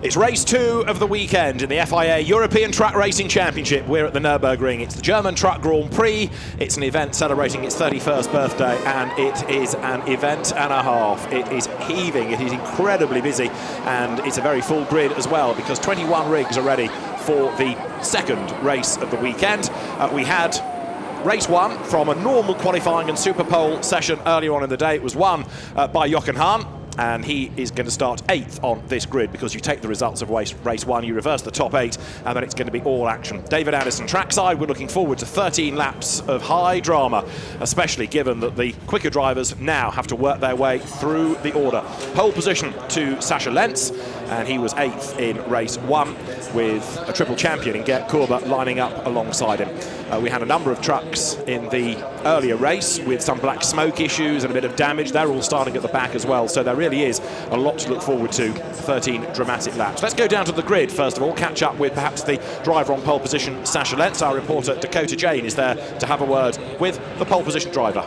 It's race 2 of the weekend in the FIA European Truck Racing Championship. We're at the Nürburgring. It's the German Truck Grand Prix. It's an event celebrating its 31st birthday, and it is an event and a half. It is heaving, it is incredibly busy, and it's a very full grid as well, because 21 rigs are ready for the second race of the weekend. We had race 1 from a normal qualifying and super pole session earlier on in the day. It was won by Jochen Hahn, and he is going to start 8th on this grid, because you take the results of race 1, you reverse the top 8, and then it's going to be all action. David Anderson trackside. We're looking forward to 13 laps of high drama, especially given that the quicker drivers now have to work their way through the order. Pole position to Sasha Lens, and he was 8th in race 1, with a triple champion in Gert Kurber lining up alongside him. We had a number of trucks in the earlier race with some black smoke issues and a bit of damage. They're all starting at the back as well, so there really is a lot to look forward to. 13 dramatic laps. Let's go down to the grid first of all, catch up with perhaps the driver on pole position, Sasha Lens. Our reporter Dakota Jane is there to have a word with the pole position driver.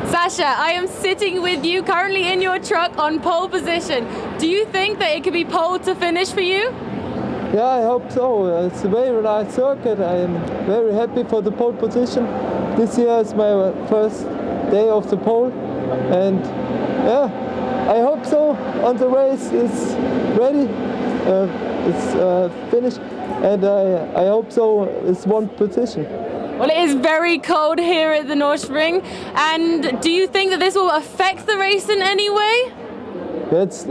Sasha, I am sitting with you currently in your truck on pole position. Do you think that it could be pole to finish for you? Yeah, I hope so. It's a very nice circuit. I am very happy for the pole position. This year is my first day of the pole, and yeah, I hope so. On the race it's ready, it's finished, and I hope so. It's one position. Well, it is very cold here at the Nürburgring, and do you think that this will affect the race in any way? It's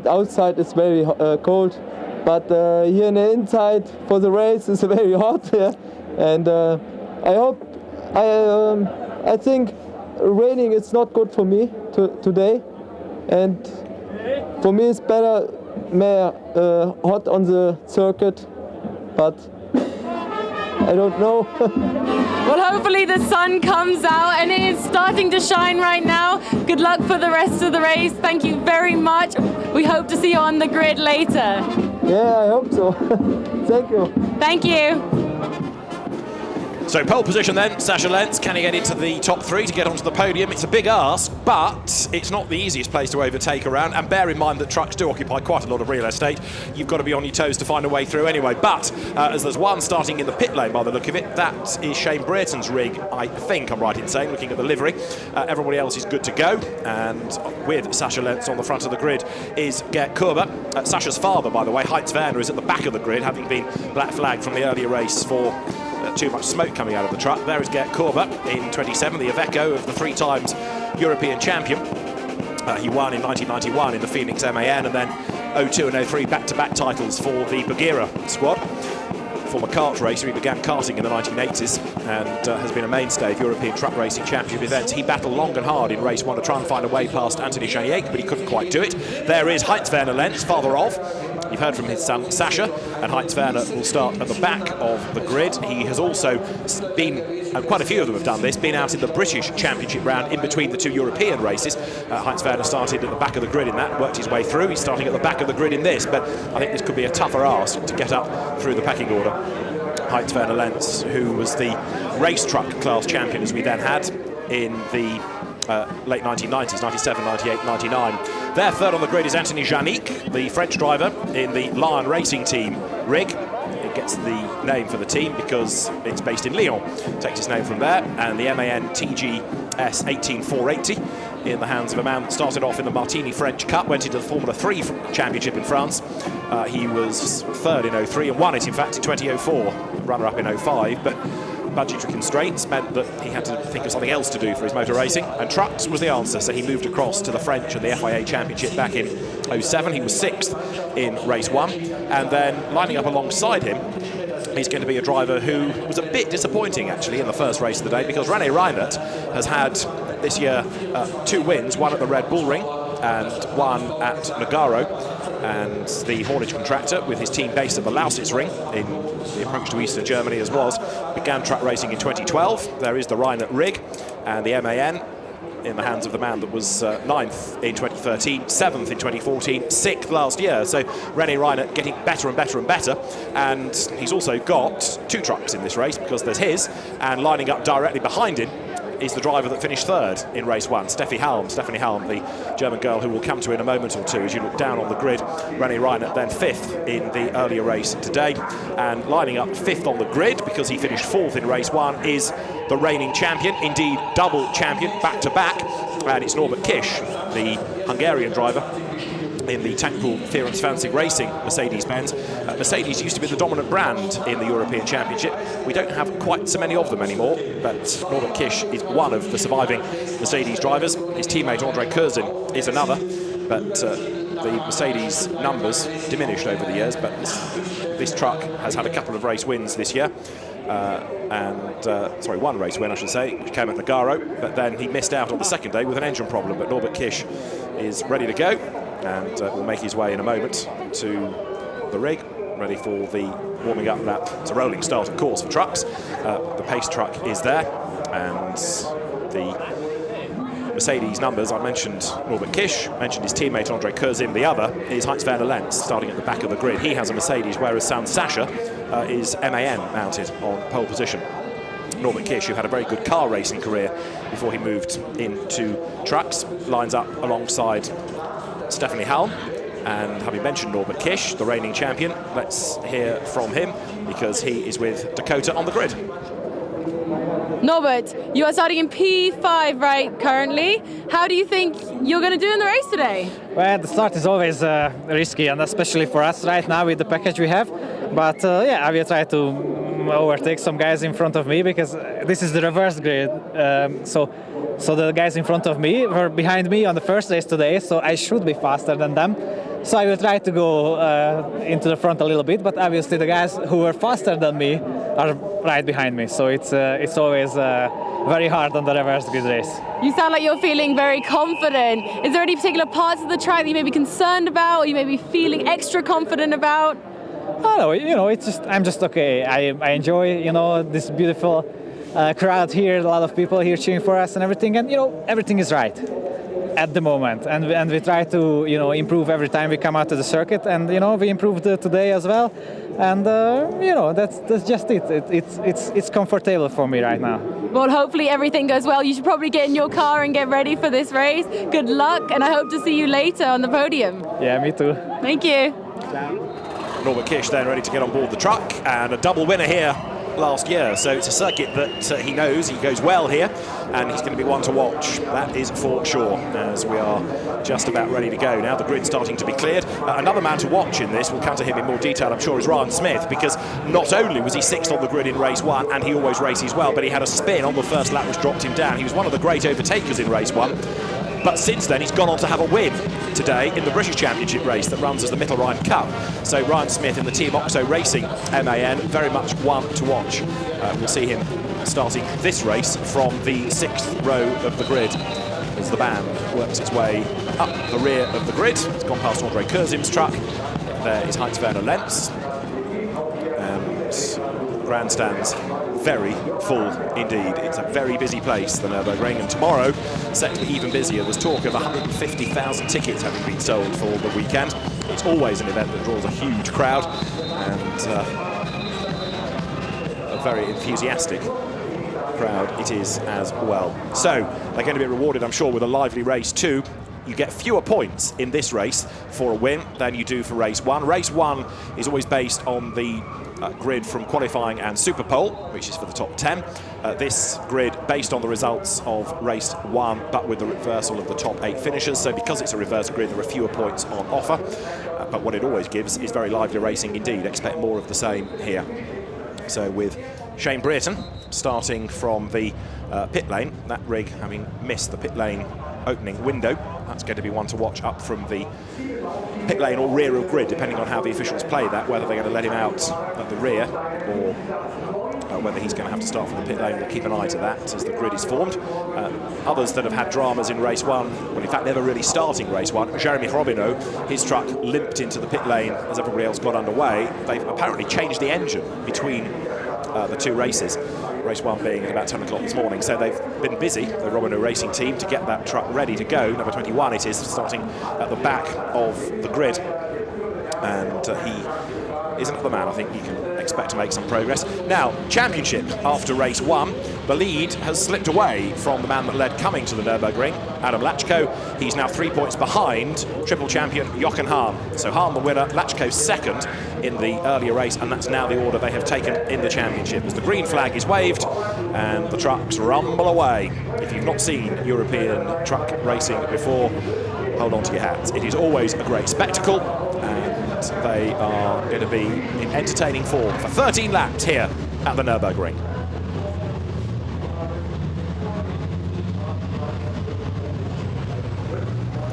outside it's very cold, but here in the inside for the race it's very hot here, and I think raining is not good for me today, and for me it's better more hot on the circuit, but I don't know. Well, hopefully the sun comes out, and it is starting to shine right now. Good luck for the rest of the race. Thank you very much. We hope to see you on the grid later. Yeah, I hope so. Thank you. Thank you. So pole position then, Sasha Lens. Can he get into the top 3 to get onto the podium? It's a big ask, but it's not the easiest place to overtake around. And bear in mind that trucks do occupy quite a lot of real estate. You've got to be on your toes to find a way through anyway. But as there's one starting in the pit lane by the look of it, that is Shane Brereton's rig, I think I'm right in saying, looking at the livery. Everybody else is good to go. And with Sasha Lens on the front of the grid is Gert Kurber. Sasha's father, by the way, Heinz Werner, is at the back of the grid, having been black flagged from the earlier race for too much smoke coming out of the truck. There is Gert Kurber in 27, the Iveco of the 3 times European champion. He won in 1991 in the Phoenix MAN, and then 02 and 03 back-to-back titles for the Bagheera squad. Former kart racer, he began karting in the 1980s and has been a mainstay of European Truck Racing Championship events. He battled long and hard in race 1 to try and find a way past Anthony Janiek, but he couldn't quite do it. There is Heinz Werner Lens, father of. You've heard from his son Sasha, and Heinz Werner will start at the back of the grid. He has also been, and quite a few of them have done this, been out in the British Championship round in between the 2 European races. Heinz Werner started at the back of the grid in that, worked his way through. He's starting at the back of the grid in this, but I think this could be a tougher ask to get up through the packing order. Heinz Werner Lens, who was the race truck class champion as we then had in the late 1990s, 97, 98, 99. Their third on the grid is Anthony Janiek, the French driver in the Lion Racing Team rig. It gets the name for the team because it's based in Lyon. Takes its name from there. And the MAN TGS 18480 in the hands of a man that started off in the Martini French Cup, went into the Formula 3 Championship in France. He was third in 03 and won it, in fact, in 2004, runner-up in 05. But budgetary constraints meant that he had to think of something else to do for his motor racing, and trucks was the answer, so he moved across to the French and the FIA Championship back in 07. He was 6th in race 1, and then lining up alongside him, he's going to be a driver who was a bit disappointing actually in the first race of the day, because René Reinert has had this year 2 wins, one at the Red Bull Ring and one at Nogaro, and the haulage contractor, with his team based at the Lausitz Ring in the approach to eastern Germany as was, began truck racing in 2012. There is the Reinert rig, and the MAN in the hands of the man that was 9th in 2013, 7th in 2014, 6th last year. So René Reinert getting better and better and better, and he's also got 2 trucks in this race, because there's his, and lining up directly behind him is the driver that finished third in race 1, Stephanie Halm, the German girl who we'll come to in a moment or two as you look down on the grid. Rennie Reinert then 5th in the earlier race today, and lining up 5th on the grid because he finished 4th in race 1 is the reigning champion, indeed double champion, back-to-back, and it's Norbert Kish, the Hungarian driver in the tank pool Ferenc Fancy Racing Mercedes-Benz. Mercedes used to be the dominant brand in the European Championship. We don't have quite so many of them anymore, but Norbert Kish is one of the surviving Mercedes drivers. His teammate Andre Curzin is another, but the Mercedes numbers diminished over the years, but this truck has had a couple of race wins this year. One race win, I should say, which came at Nogaro, but then he missed out on the second day with an engine problem. But Norbert Kish is ready to go, and will make his way in a moment to the rig, ready for the warming up lap. It's a rolling start, of course, for trucks. The pace truck is there, and the Mercedes numbers, I mentioned Norbert Kish, mentioned his teammate Andre Curzin. The other is Heinz-Werner Lens, starting at the back of the grid. He has a Mercedes, whereas Sasha is MAN mounted on pole position. Norbert Kish, who had a very good car racing career before he moved into trucks, lines up alongside Stephanie Halm. And having mentioned Norbert Kish, the reigning champion, let's hear from him because he is with Dakota on the grid. Norbert, you are starting in P5 right currently. How do you think you're going to do in the race today? Well, the start is always risky, and especially for us right now with the package we have. But I will try to overtake some guys in front of me because this is the reverse grid. So the guys in front of me were behind me on the first race today, so I should be faster than them. So I will try to go into the front a little bit, but obviously the guys who were faster than me are right behind me. So it's always very hard on the reverse grid race. You sound like you're feeling very confident. Is there any particular parts of the track that you may be concerned about, or you may be feeling extra confident about? Oh no, I'm just okay. I enjoy, this beautiful crowd here, a lot of people here cheering for us and everything, and everything is right at the moment, and we try to improve every time we come out to the circuit, and we improved today as well, and that's just it. It's comfortable for me right now. Well, hopefully everything goes well. You should probably get in your car and get ready for this race. Good luck, and I hope to see you later on the podium. Yeah, me too. Thank you. Norbert Kish then ready to get on board the truck, and a double winner here last year, so it's a circuit that he knows. He goes well here, and he's going to be one to watch, that is for sure, as we are just about ready to go. Now the grid's starting to be cleared. Another man to watch in this, we'll come to him in more detail I'm sure, is Ryan Smith, because not only was he 6th on the grid in race 1, and he always races well, but he had a spin on the first lap which dropped him down. He was one of the great overtakers in race 1, but since then he's gone on to have a win today in the British Championship race that runs as the Mittelrhein Cup. So Ryan Smith in the Team Oxo Racing MAN, very much one to watch. We'll see him starting this race from the 6th row of the grid as the band works its way up the rear of the grid. It's gone past Andre Curzin's truck. There is Heinz-Werner Lens. And grandstands very full indeed. It's a very busy place, the Nürburgring, and tomorrow set to be even busier. There's talk of 150,000 tickets having been sold for the weekend. It's always an event that draws a huge crowd, and a very enthusiastic crowd it is as well. So they're going to be rewarded, I'm sure, with a lively race too. You get fewer points in this race for a win than you do for race 1. Race 1 is always based on the grid from qualifying and Superpole, which is for the top 10. This grid based on the results of race 1, but with the reversal of the top 8 finishers. So because it's a reverse grid, there are fewer points on offer. But what it always gives is very lively racing indeed. Expect more of the same here. So with Shane Brereton starting from the pit lane, that rig having missed the pit lane opening window. That's going to be one to watch up from the pit lane or rear of grid, depending on how the officials play that, whether they're going to let him out at the rear or whether he's going to have to start from the pit lane. We'll keep an eye to that as the grid is formed. Others that have had dramas in race 1, well, in fact, never really starting race 1. Jeremy Robineau, his truck limped into the pit lane as everybody else got underway. They've apparently changed the engine between the two races. Race 1 being at about 10 o'clock this morning. So they've been busy, the Robineau racing team, to get that truck ready to go. Number 21 it is, starting at the back of the grid. And he is another man I think you can expect to make some progress. Now, championship after race 1. the lead has slipped away from the man that led coming to the Nürburgring, Adam Lachko. He's now 3 points behind triple champion Jochen Hahn. So Hahn the winner, Lachko second in the earlier race, and that's now the order they have taken in the championship. As the green flag is waved and the trucks rumble away. If you've not seen European truck racing before, hold on to your hats. It is always a great spectacle, and they are going to be in entertaining form for 13 laps here at the Nürburgring.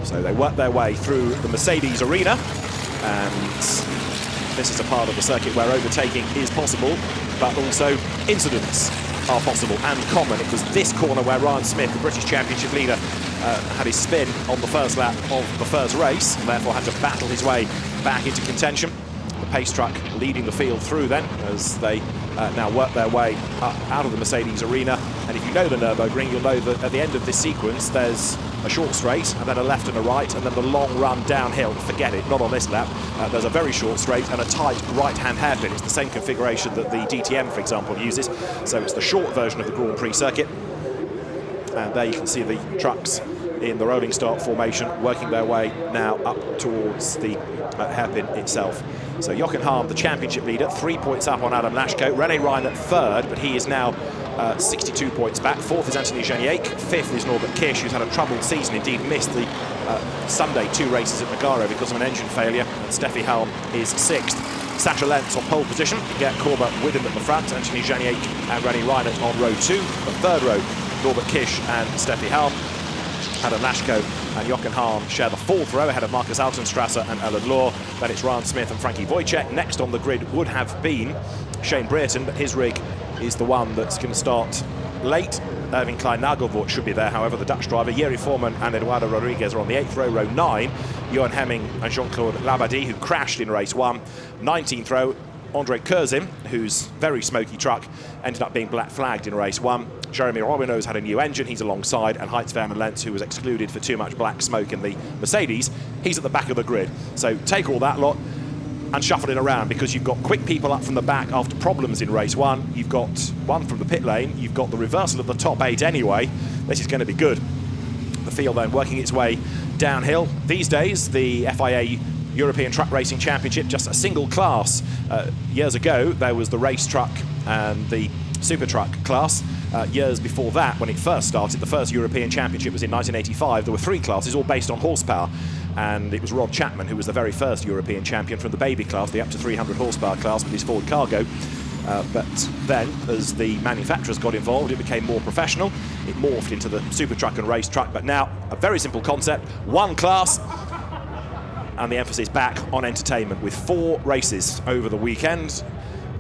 So they work their way through the Mercedes arena, and this is a part of the circuit where overtaking is possible, but also incidents are possible and common. It was this corner where Ryan Smith, the British Championship leader, had his spin on the first lap of the first race, and therefore had to battle his way back into contention. The pace truck leading the field through then, as they now work their way up out of the Mercedes arena. And if you know the Nürburgring, you'll know that at the end of this sequence there's a short straight, and then a left and a right, and then the long run downhill. Forget it, not on this lap. There's a very short straight and a tight right-hand hairpin. It's the same configuration that the DTM, for example, uses. So it's the short version of the Grand Prix circuit. And there you can see the trucks in the rolling start formation working their way now up towards the hairpin itself. So Jochen Hahn, the championship leader, 3 points up on Adam Lachko. René Ryan at third, but he is now 62 points back. Fourth is Anthony Janiak. Fifth is Norbert Kish, who's had a troubled season, indeed missed the Sunday 2 races at Nogaro because of an engine failure. And Steffi Helm is sixth. Sasha Lens on pole position. Gert Korber with him at the front. Anthony Janiak and René Ryan on row 2. The third row, Norbert Kish and Steffi Helm. Adam Lachko and Jochen Hahn share the fourth row ahead of Marcus Altenstrasser and Alan Law. Then it's Ryan Smith and Frankie Wojciech. Next on the grid would have been Shane Brereton, but his rig is the one that's going to start late. Irving Klein-Nagelvoort should be there, however. The Dutch driver, Jiri Foreman and Eduardo Rodriguez are on the 8th row, row 9. Johan Hemming and Jean-Claude Labadie, who crashed in race 1. 19th row, Andre Kurzim, whose very smoky truck ended up being black flagged in race 1. Jeremy Robino's had a new engine, he's alongside, and Heinz Verman Lentz, who was excluded for too much black smoke in the Mercedes, he's at the back of the grid. So take all that lot and shuffle it around, because you've got quick people up from the back after problems in race 1. You've got one from the pit lane, you've got the reversal of the top 8 anyway. This is going to be good. The field then working its way downhill. These days, the FIA European Truck Racing Championship, just a single class. Years ago, there was the race truck and the super truck class. Years before that, when it first started, the first European Championship was in 1985. There were 3 classes, all based on horsepower. And it was Rod Chapman who was the very first European champion from the baby class, the up to 300 horsepower class with his Ford Cargo. But then, as the manufacturers got involved, it became more professional. It morphed into the super truck and race truck. But now, a very simple concept, one class, and the emphasis back on entertainment with 4 races over the weekend.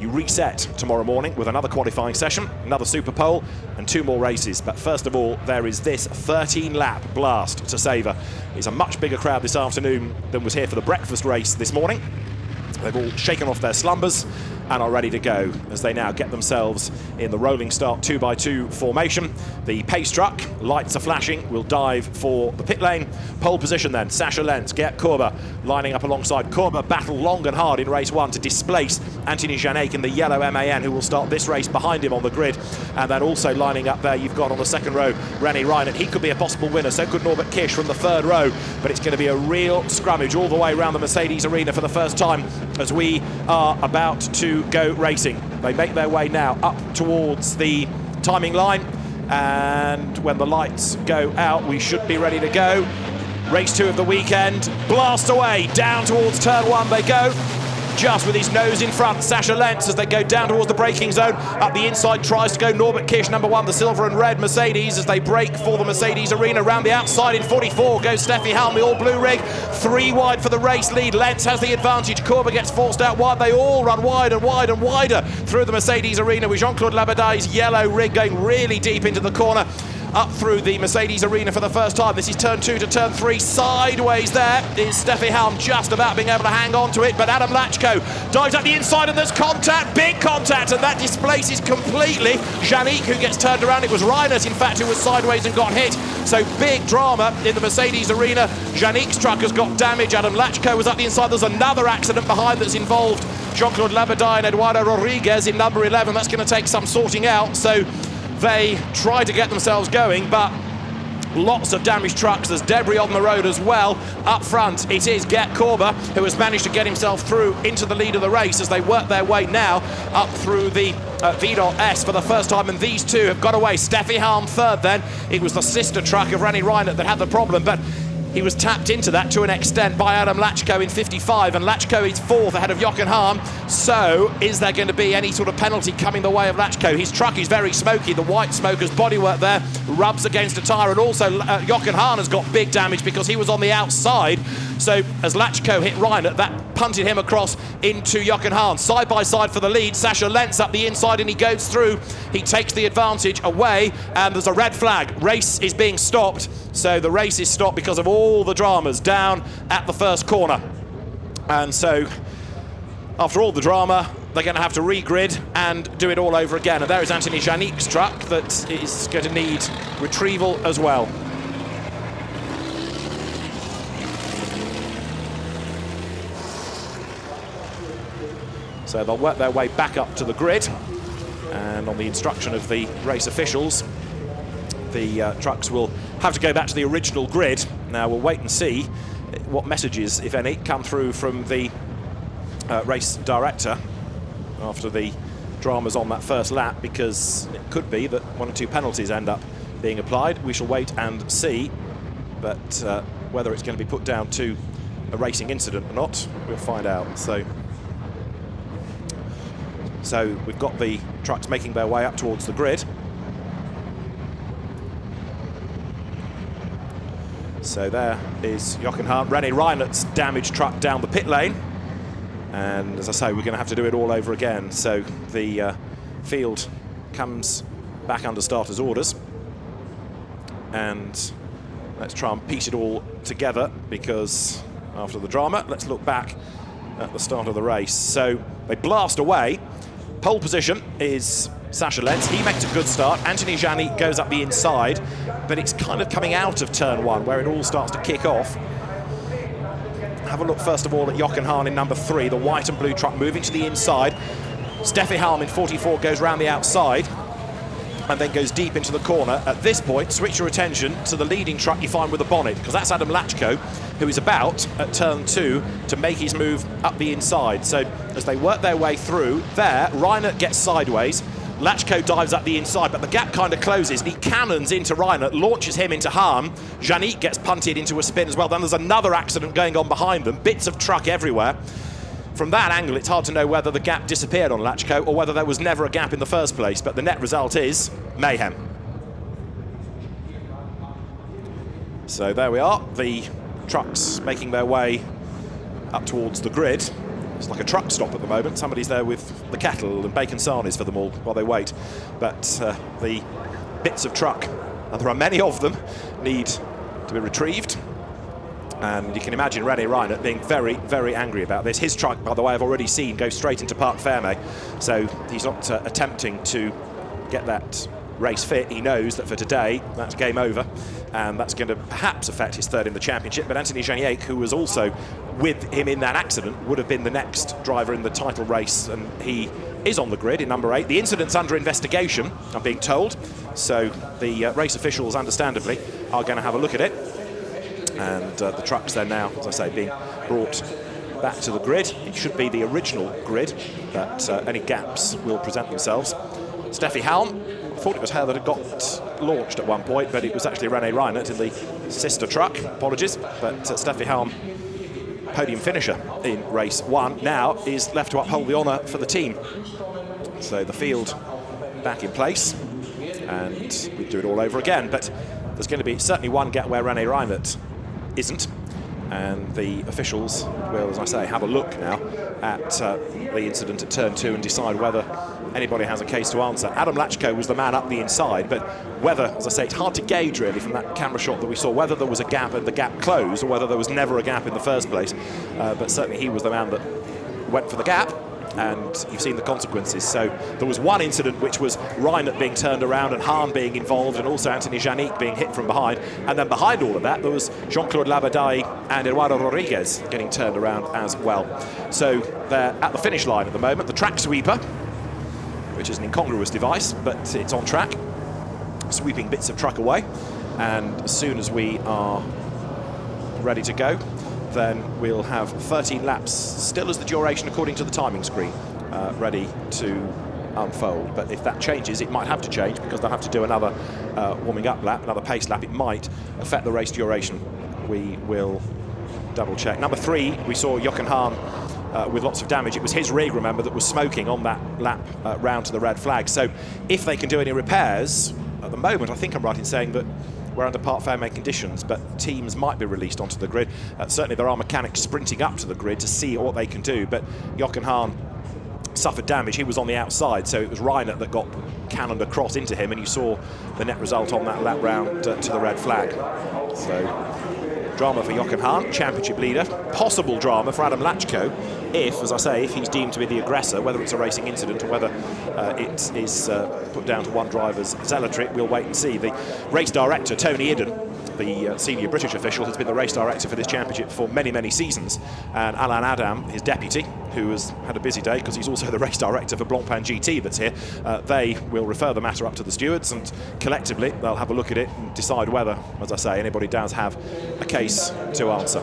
You reset tomorrow morning with another qualifying session, another super pole, and 2 more races. But first of all, there is this 13-lap blast to savour. It's a much bigger crowd this afternoon than was here for the breakfast race this morning. They've all shaken off their slumbers and are ready to go as they now get themselves in the rolling start 2x2 formation. The pace truck, lights are flashing, will dive for the pit lane. Pole position then, Sasha Lens, Gert Korber lining up alongside Korber. Battle long and hard in race 1 to displace Anthony Janiak in the yellow MAN, who will start this race behind him on the grid. And then also lining up there, you've got on the second row René Ryan. He could be a possible winner, so could Norbert Kish from the 3rd row. But it's going to be a real scrummage all the way around the Mercedes arena for the first time as we are about to go racing. They make their way now up towards the timing line, and when the lights go out, we should be ready to go. Race 2 of the weekend, blast away, down towards turn 1 they go. Just with his nose in front, Sasha Lens, as they go down towards the braking zone. Up the inside tries to go Norbert Kish, number 1, the silver and red Mercedes, as they brake for the Mercedes arena. Round the outside in 44 goes Steffi Helm, the all-blue rig. 3 wide for the race lead. Lens has the advantage. Korber gets forced out wide. They all run wide and wide and wider through the Mercedes arena, with Jean-Claude Labadie's yellow rig going really deep into the corner. Up through the Mercedes arena for the first time. This is turn 2 to turn 3. Sideways there is Steffi Helm, just about being able to hang on to it, but Adam Lachko dives up the inside and there's contact, big contact, and that displaces completely Janiak, who gets turned around. It was Reinert, in fact, who was sideways and got hit. So big drama in the Mercedes arena. Janiak's truck has got damage. Adam Lachko was up the inside. There's another accident behind that's involved Jean-Claude Labadie and Eduardo Rodriguez in number 11. That's going to take some sorting out. So they try to get themselves going, but lots of damaged trucks. There's debris on the road as well. Up front, it is Gert Korber, who has managed to get himself through into the lead of the race as they work their way now up through the Vidal S for the first time, and these two have got away. Steffi Halm third then. It was the sister truck of Rani Reinert that had the problem, but he was tapped into that to an extent by Adam Lachko in 55, and Lachko is fourth ahead of Jochen Hahn. So is there going to be any sort of penalty coming the way of Lachko? His truck is very smoky. The white smoker's bodywork there rubs against a tyre, and also Jochen Hahn has got big damage because he was on the outside. So as Lachko hit Reinert, that punted him across into Jochen Hahn. Side by side for the lead, Sasha Lens up the inside, and he goes through. He takes the advantage away, and there's a red flag. Race is being stopped. So the race is stopped because of all the dramas down at the first corner. And so after all the drama, they're going to have to regrid and do it all over again. And there is Anthony Janik's truck that is going to need retrieval as well. So they'll work their way back up to the grid, and on the instruction of the race officials, the trucks will have to go back to the original grid. Now we'll wait and see what messages, if any, come through from the race director after the dramas on that first lap, because it could be that one or two penalties end up being applied. We shall wait and see, but whether it's going to be put down to a racing incident or not, we'll find out. So we've got the trucks making their way up towards the grid. So there is Jochen Hahn, Rani Reinert's damaged truck down the pit lane. And as I say, we're going to have to do it all over again. So the field comes back under starters' orders. And let's try and piece it all together, because after the drama, let's look back at the start of the race. So they blast away. Pole position is Sasha Lens. He makes a good start. Anthony Janik goes up the inside, but it's kind of coming out of turn one where it all starts to kick off. Have a look first of all at Jochen Hahn in number 3, the white and blue truck moving to the inside. Steffi Halm in 44 goes round the outside and then goes deep into the corner. At this point, switch your attention to the leading truck you find with the bonnet, because that's Adam Lachko, who is about at turn 2 to make his move up the inside. So as they work their way through there, Reinert gets sideways. Lachko dives up the inside, but the gap kind of closes, and he cannons into Reinert, launches him into Hahn. Janik gets punted into a spin as well. Then there's another accident going on behind them, bits of truck everywhere. From that angle, it's hard to know whether the gap disappeared on Lachko or whether there was never a gap in the first place, but the net result is mayhem. So there we are, the trucks making their way up towards the grid. It's like a truck stop at the moment. Somebody's there with the kettle and bacon sarnies for them all while they wait. But the bits of truck, and there are many of them, need to be retrieved. And you can imagine Rani Reinert being very, very angry about this. His truck, by the way, I've already seen go straight into Parc Fermé. So he's not attempting to get that race fit. He knows that for today, that's game over. And that's going to perhaps affect his third in the championship. But Anthony Janik, who was also with him in that accident, would have been the next driver in the title race. And he is on the grid in number 8. The incident's under investigation, I'm being told. So the race officials, understandably, are going to have a look at it. And the trucks then now, as I say, being brought back to the grid. It should be the original grid, but any gaps will present themselves. Steffi Halm, I thought it was her that had got launched at one point, but it was actually Rani Reinert in the sister truck. Apologies, but Steffi Halm, podium finisher in race 1, now is left to uphold the honour for the team. So the field back in place, and we do it all over again. But there's going to be certainly one gap where Rani Reinert isn't, and the officials will, as I say, have a look now at the incident at turn 2 and decide whether anybody has a case to answer. Adam Lachko was the man up the inside, but whether, as I say, it's hard to gauge really from that camera shot that we saw whether there was a gap and the gap closed or whether there was never a gap in the first place. But certainly he was the man that went for the gap, and you've seen the consequences. So there was one incident which was Reinert being turned around and Hahn being involved, and also Anthony Janik being hit from behind. And then behind all of that, there was Jean-Claude Labadie and Eduardo Rodriguez getting turned around as well. So they're at the finish line at the moment. The track sweeper, which is an incongruous device, but it's on track. sweeping bits of truck away. And as soon as we are ready to go, then we'll have 13 laps, still as the duration according to the timing screen, ready to unfold. But if that changes, it might have to change, because they'll have to do another warming up lap, another pace lap. It might affect the race duration. We will double check. Number 3, we saw Jochen Hahn with lots of damage. It was his rig, remember, that was smoking on that lap round to the red flag. So if they can do any repairs, at the moment I think I'm right in saying that we're under part fair conditions, but teams might be released onto the grid. Certainly there are mechanics sprinting up to the grid to see what they can do, but Jochen Hahn suffered damage. He was on the outside, so it was Reinert that got cannoned across into him, and you saw the net result on that lap round to the red flag. So drama for Jochen Hahn, championship leader. Possible drama for Adam Lachko if, as I say, if he's deemed to be the aggressor, whether it's a racing incident or whether it is put down to one driver's zealotry. We'll wait and see. The race director, Tony Idden, the senior British official, has been the race director for this championship for many, many seasons. And Alain Adam, his deputy, who has had a busy day because he's also the race director for Blancpain GT that's here, they will refer the matter up to the stewards, and collectively they'll have a look at it and decide whether, as I say, anybody does have a case to answer.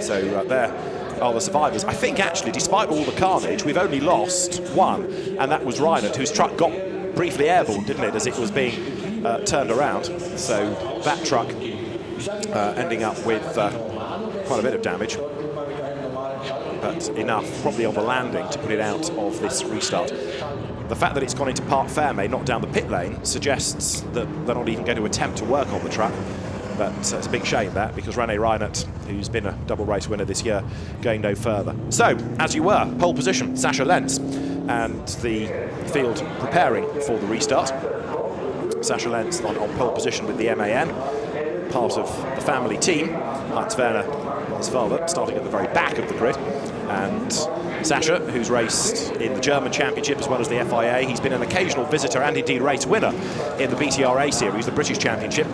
So there are the survivors. I think actually, despite all the carnage, we've only lost one, and that was Reinert, whose truck got briefly airborne, didn't it, as it was being turned around. So that truck ending up with quite a bit of damage, but enough probably on the landing to put it out of this restart. The fact that it's gone into Parc Fermé, not down the pit lane, suggests that they're not even going to attempt to work on the track. But it's a big shame, that, because René Reinert, who's been a double race winner this year, going no further. So, as you were, pole position, Sasha Lens, and the field preparing for the restart. Sasha Lens on pole position with the MAN, part of the family team. Heinz Werner, his father, starting at the very back of the grid. And Sasha, who's raced in the German Championship as well as the FIA, he's been an occasional visitor and indeed race winner in the BTRA series, the British Championship,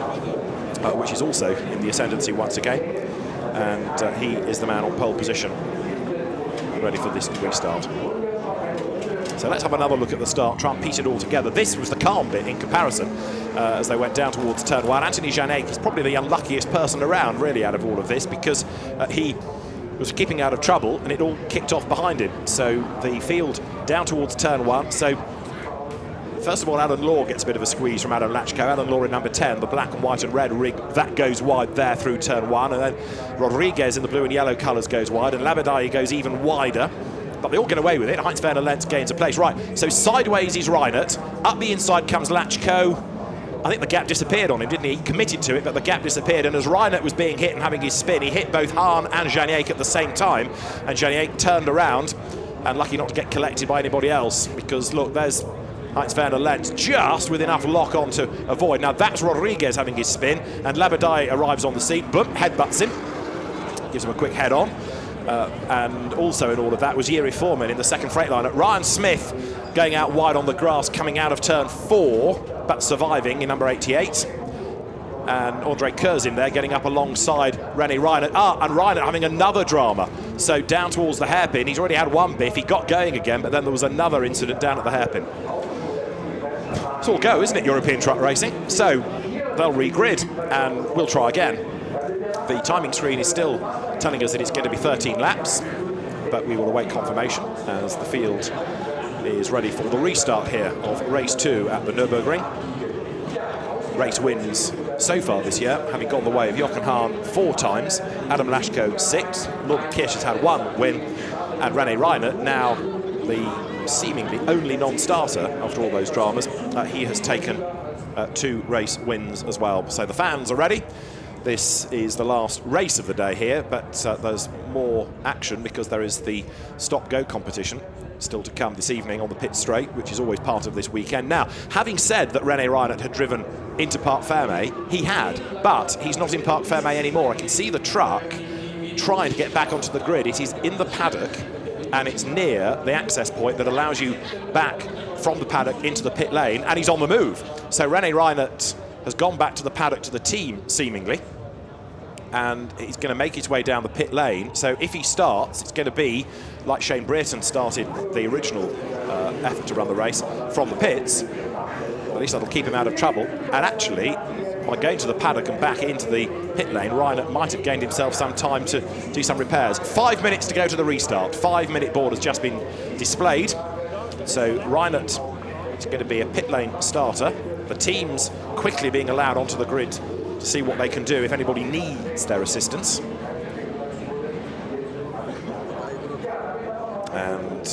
which is also in the ascendancy once again. And he is the man on pole position, ready for this restart. So let's have another look at the start, try and piece it all together. This was the calm bit in comparison as they went down towards turn 1. Anthony Janek is probably the unluckiest person around, really, out of all of this, because he was keeping out of trouble and it all kicked off behind him. So the field down towards turn 1. So first of all, Alan Law gets a bit of a squeeze from Adam Lachko. Alan Law in number 10, the black and white and red rig, that goes wide there through turn 1. And then Rodriguez in the blue and yellow colours goes wide, and Labadie goes even wider. But they all get away with it. Heinz Werner Lens gains a place. Right, so sideways is Reinert. Up the inside comes Lachko. I think the gap disappeared on him, didn't he? He committed to it, but the gap disappeared. And as Reinert was being hit and having his spin, he hit both Hahn and Janek at the same time. And Janek turned around, and lucky not to get collected by anybody else, because look, there's Heinz Werner Lens just with enough lock on to avoid. Now that's Rodriguez having his spin, and Labadie arrives on the seat, boom, headbutts him, gives him a quick head on. And also in all of that was Yeri Foreman in the second Freightliner. Ryan Smith going out wide on the grass, coming out of turn 4, but surviving in number 88. And Andre Kurz in there, getting up alongside René Reinert. And Reinert having another drama. So down towards the hairpin, he's already had one biff, he got going again, but then there was another incident down at the hairpin. It's all go, isn't it, European truck racing? So they'll regrid, and we'll try again. The timing screen is still telling us that it's going to be 13 laps, but we will await confirmation as the field is ready for the restart here of race 2 at the Nürburgring. Race wins so far this year, having gone the way of Jochen Hahn 4 times, Adam Lachko 6, Norbert Kish has had 1 win, and René Reinert, now the seemingly only non-starter after all those dramas, he has taken 2 race wins as well. So the fans are ready. This is the last race of the day here, but there's more action because there is the stop-go competition still to come this evening on the pit straight, which is always part of this weekend. Now, having said that René Reinert had driven into Parc Fermé, he had, but he's not in Parc Fermé anymore. I can see the truck trying to get back onto the grid. It is in the paddock, and it's near the access point that allows you back from the paddock into the pit lane, and he's on the move. So René Reinert has gone back to the paddock to the team, seemingly, and he's going to make his way down the pit lane. So if he starts, it's going to be like Shane Brereton started the original effort to run the race from the pits, At least that'll keep him out of trouble. And actually, by going to the paddock and back into the pit lane, Reinert might have gained himself some time to do some repairs. 5 minutes to go to the restart. 5-minute board has just been displayed. So Reinert is going to be a pit lane starter. The teams quickly being allowed onto the grid to see what they can do if anybody needs their assistance. And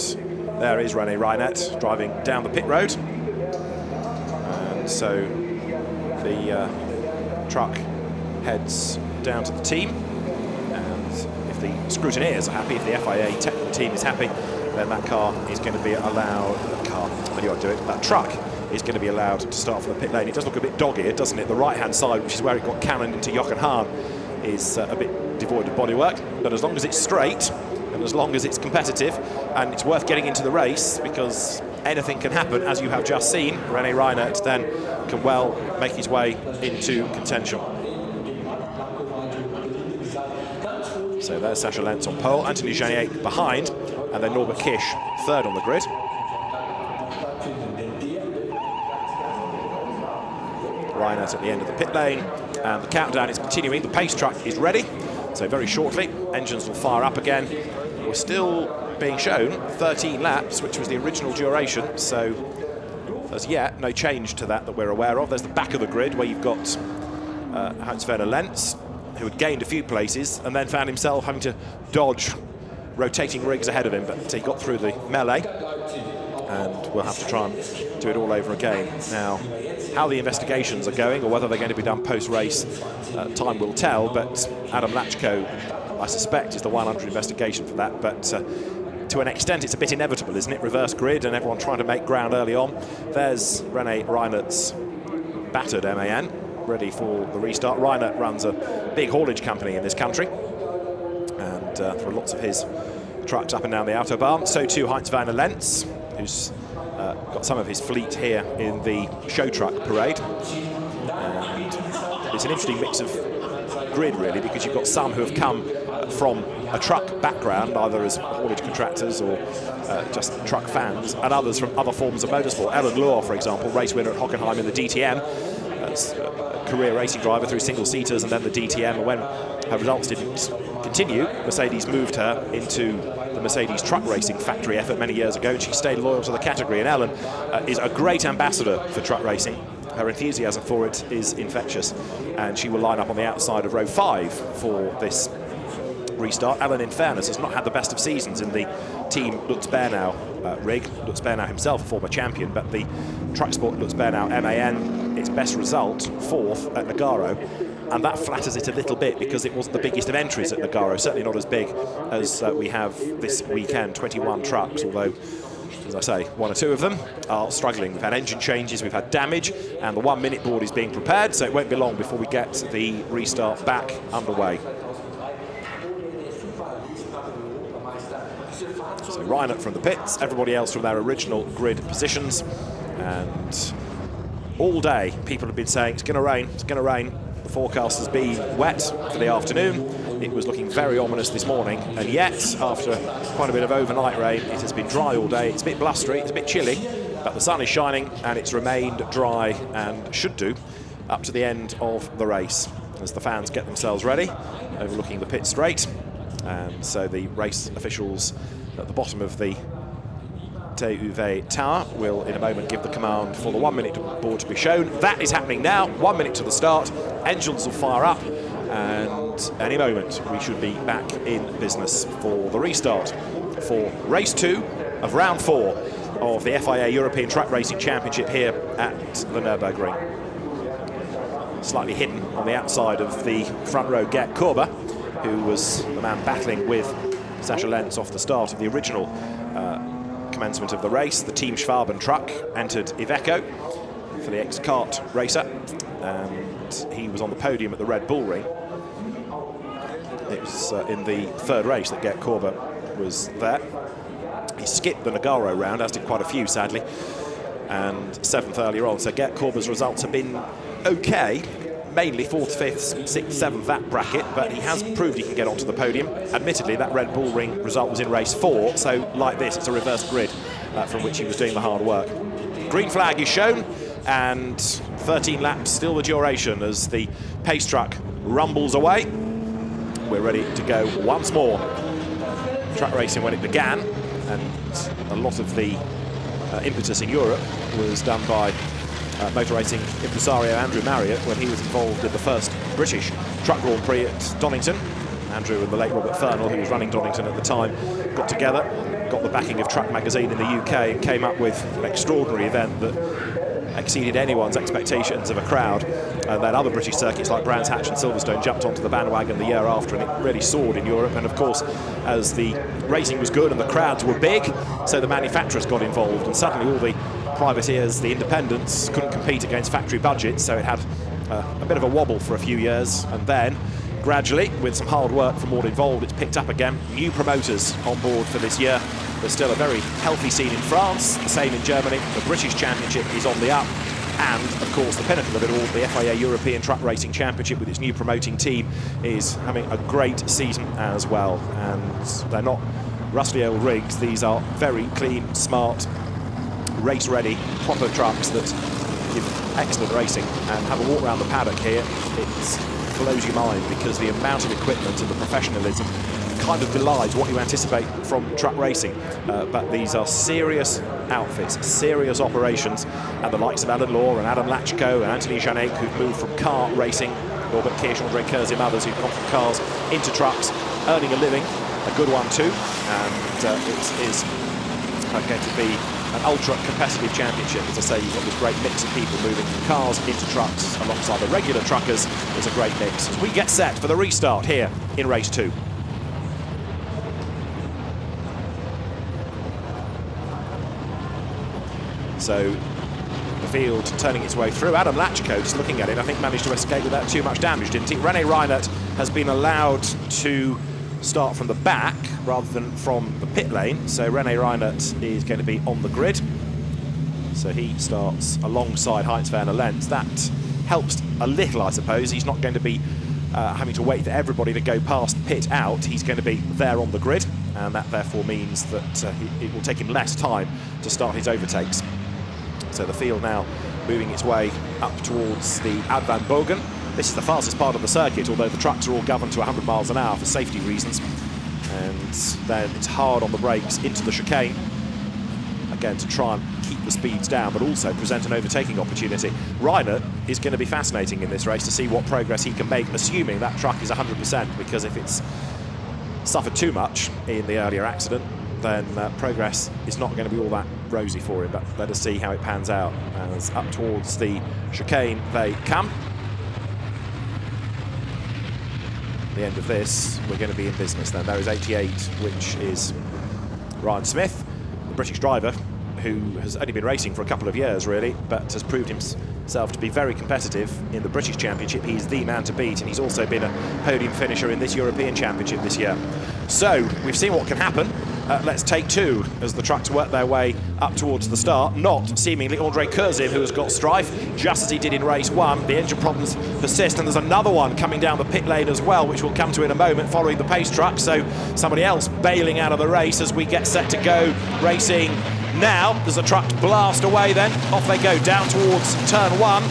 there is René Reinert driving down the pit road. And so the truck heads down to the team. And if the scrutineers are happy, if the FIA technical team is happy, then that car is going to be allowed, that truck is going to be allowed to start from the pit lane. It does look a bit dog-eared, doesn't it? The right-hand side, which is where it got cannoned into Jochen Hahn, is a bit devoid of bodywork. But as long as it's straight, and as long as it's competitive, and it's worth getting into the race, because anything can happen, as you have just seen, René Reinert then can well make his way into contention. So there's Sasha Lens on pole, Anthony Janier behind, and then Norbert Kish third on the grid. Reinert at the end of the pit lane, and the countdown is continuing. The pace truck is ready, so very shortly engines will fire up again. We're still being shown 13 laps, which was the original duration, so as yet no change to that we're aware of. There's the back of the grid where you've got Hans-Werner Lens, who had gained a few places and then found himself having to dodge rotating rigs ahead of him, but he got through the melee, and we'll have to try and do it all over again. Now, how the investigations are going, or whether they're going to be done post-race, time will tell, but Adam Lachko, I suspect, is the one under investigation for that, but to an extent it's a bit inevitable, isn't it? Reverse grid and everyone trying to make ground early on. There's René Reinert's battered MAN, ready for the restart. Reinert runs a big haulage company in this country, and there are lots of his trucks up and down the Autobahn. So too Heinz-Werner Lens, who's got some of his fleet here in the show truck parade. And it's an interesting mix of grid, really, because you've got some who have come from a truck background, either as haulage contractors or just truck fans, and others from other forms of motorsport. Ellen Luhr, for example, race winner at Hockenheim in the DTM, a career racing driver through single-seaters and then the DTM, and when her results didn't continue, Mercedes moved her into the Mercedes truck racing factory effort many years ago, and she stayed loyal to the category. And Ellen is a great ambassador for truck racing. Her enthusiasm for it is infectious, and she will line up on the outside of row 5 for this restart. Ellen, in fairness, has not had the best of seasons in the Team Lutz Bernau rig. Lutz Bernau himself a former champion, but the Truck Sport Lutz Bernau MAN, its best result, 4th at Nogaro, and that flatters it a little bit because it wasn't the biggest of entries at Nogaro, certainly not as big as we have this weekend, 21 trucks, although, as I say, 1 or 2 of them are struggling. We've had engine changes, we've had damage, and the 1-minute board is being prepared, so it won't be long before we get the restart back underway. So Reinert from the pits, everybody else from their original grid positions, and all day people have been saying it's going to rain, it's going to rain. The forecast has been wet for the afternoon. It was looking very ominous this morning, and yet after quite a bit of overnight rain, it has been dry all day. It's a bit blustery, it's a bit chilly, but the sun is shining and it's remained dry, and should do up to the end of the race as the fans get themselves ready, overlooking the pit straight. And so the race officials at the bottom of the TUV tower will in a moment give the command for the 1-minute board to be shown. That is happening now. 1 minute to the start, engines will fire up, and any moment we should be back in business for the restart for race 2 of round 4 of the FIA European Truck Racing Championship here at the Nürburgring. Slightly hidden on the outside of the front row, Gert Korber, who was the man battling with Sasha Lens off the start of the original commencement of the race. The Team Schwaben truck entered Iveco for the ex-kart racer, and he was on the podium at the Red Bull Ring. It was in the 3rd race that Gert Korber was there. He skipped the Nogaro round, as did quite a few, sadly, and 7th earlier on. So Gert Korber's results have been okay, mainly 4th, 5th, 6th, 7th, that bracket, but he has proved he can get onto the podium. Admittedly, that Red Bull Ring result was in race 4, so like this, it's a reverse grid from which he was doing the hard work. Green flag is shown, and 13 laps still the duration as the pace truck rumbles away. We're ready to go once more. Track racing when it began, and a lot of the impetus in Europe was done by motor racing impresario Andrew Marriott when he was involved in the first British Truck Grand Prix at Donington. Andrew and the late Robert Fernell, who was running Donington at the time, got together, got the backing of Truck Magazine in the UK, and came up with an extraordinary event that exceeded anyone's expectations of a crowd. And then other British circuits like Brands Hatch and Silverstone jumped onto the bandwagon the year after, and it really soared in Europe. And of course, as the racing was good and the crowds were big, so the manufacturers got involved, and suddenly all the privateers, the independents, couldn't compete against factory budgets, so it had a bit of a wobble for a few years. And then gradually, with some hard work from all involved, it's picked up again. New promoters on board for this year. There's still a very healthy scene in France, the same in Germany. The British Championship is on the up. And, of course, the pinnacle of it all, the FIA European Truck Racing Championship with its new promoting team is having a great season as well. And they're not rusty old rigs. These are very clean, smart, race-ready, proper trucks that give excellent racing. And have a walk around the paddock here. It blows your mind because the amount of equipment and the professionalism kind of belies what you anticipate from truck racing. But these are serious outfits, serious operations, and the likes of Alan Law and Adam Lachko and Anthony Janek, who've moved from car racing, Norbert Kish, Andre Kurzi and others who've gone from cars into trucks, earning a living, a good one too. And it is going to be an ultra-competitive championship. As I say, you've got this great mix of people moving from cars into trucks alongside the regular truckers. It's a great mix. As we get set for the restart here in race 2. So the field turning its way through. Adam Lachko, just looking at it, I think managed to escape without too much damage, didn't he? René Reinert has been allowed to start from the back rather than from the pit lane. So René Reinert is going to be on the grid. So he starts alongside Heinz-Werner Lenz. That helps a little, I suppose. He's not going to be having to wait for everybody to go past pit out. He's going to be there on the grid, and that therefore means that it will take him less time to start his overtakes. So the field now moving its way up towards the Ad van Bogen. This is the fastest part of the circuit, although the trucks are all governed to 100 miles an hour for safety reasons. And then it's hard on the brakes into the chicane, again to try and keep the speeds down, but also present an overtaking opportunity. Reinert is going to be fascinating in this race to see what progress he can make, assuming that truck is 100%, because if it's suffered too much in the earlier accident, then progress is not going to be all that rosy for him. But let us see how it pans out as up towards the chicane they come. At the end of this, we're going to be in business then. There is 88, which is Ryan Smith, the British driver, who has only been racing for a couple of years, really, but has proved himself to be very competitive in the British Championship. He's the man to beat, and he's also been a podium finisher in this European Championship this year. So, we've seen what can happen. Let's take two as the trucks work their way up towards the start. Not seemingly Andre Kurzin, who has got strife, just as he did in race 1. The engine problems persist, and there's another one coming down the pit lane as well, which we'll come to in a moment, following the pace truck. So somebody else bailing out of the race as we get set to go racing now. There's a truck blast away then. Off they go down towards turn 1.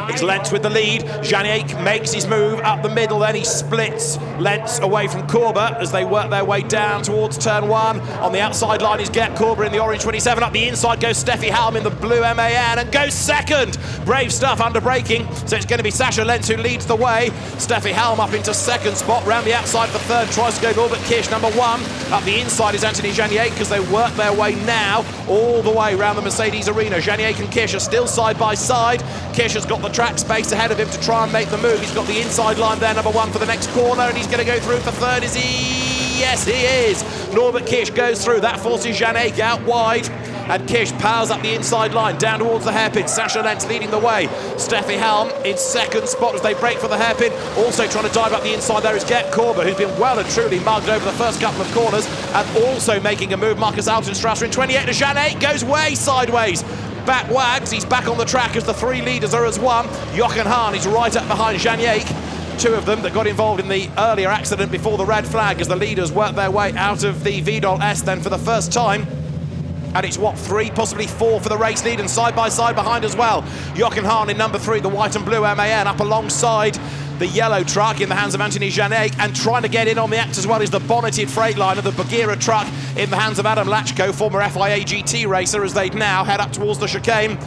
It's Lens with the lead. Janek makes his move up the middle, then he splits Lens away from Korber as they work their way down towards turn 1. On the outside line is Gert Korber in the orange 27. Up the inside goes Steffi Halm in the blue MAN and goes second. Brave stuff under braking. So it's going to be Sasha Lens who leads the way. Steffi Halm up into second spot. Round the outside for third tries to go Norbert Kish, number 1. Up the inside is Anthony Janek as they work their way now all the way around the Mercedes arena. Janek and Kish are still side by side. Kish has got the track space ahead of him to try and make the move. He's got the inside line there, number 1 for the next corner, and he's going to go through for third. Is he? Yes, he is. Norbert Kish goes through. That forces Janek out wide, and Kish powers up the inside line down towards the hairpin. Sasha Lens leading the way. Steffi Halm in second spot as they break for the hairpin. Also trying to dive up the inside there is Gert Korber, who's been well and truly mugged over the first couple of corners, and also making a move. Marcus Altenstrasser in 28 to Janek goes way sideways. Back wags, he's back on the track as the 3 leaders are as 1. Jochen Hahn is right up behind Janek. 2 of them that got involved in the earlier accident before the red flag as the leaders work their way out of the Vidal S then for the first time. And it's what, 3, possibly 4 for the race lead, and side by side behind as well. Jochen Hahn in number 3, the white and blue MAN, up alongside the yellow truck in the hands of Anthony Janek, and trying to get in on the act as well is the bonneted Freightliner, the Bagheera truck in the hands of Adam Lachko, former FIA GT racer, as they now head up towards the chicane.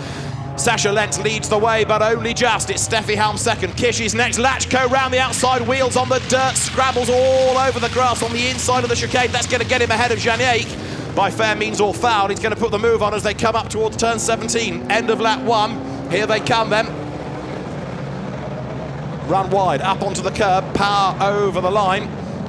Sasha Lens leads the way, but only just. It's Steffi Helm second. Kish is next. Lachko round the outside, wheels on the dirt, scrabbles all over the grass on the inside of the chicane. That's going to get him ahead of Janek. By fair means or foul, he's going to put the move on as they come up towards turn 17. End of lap 1. Here they come then. Run wide, up onto the curb, power over the line,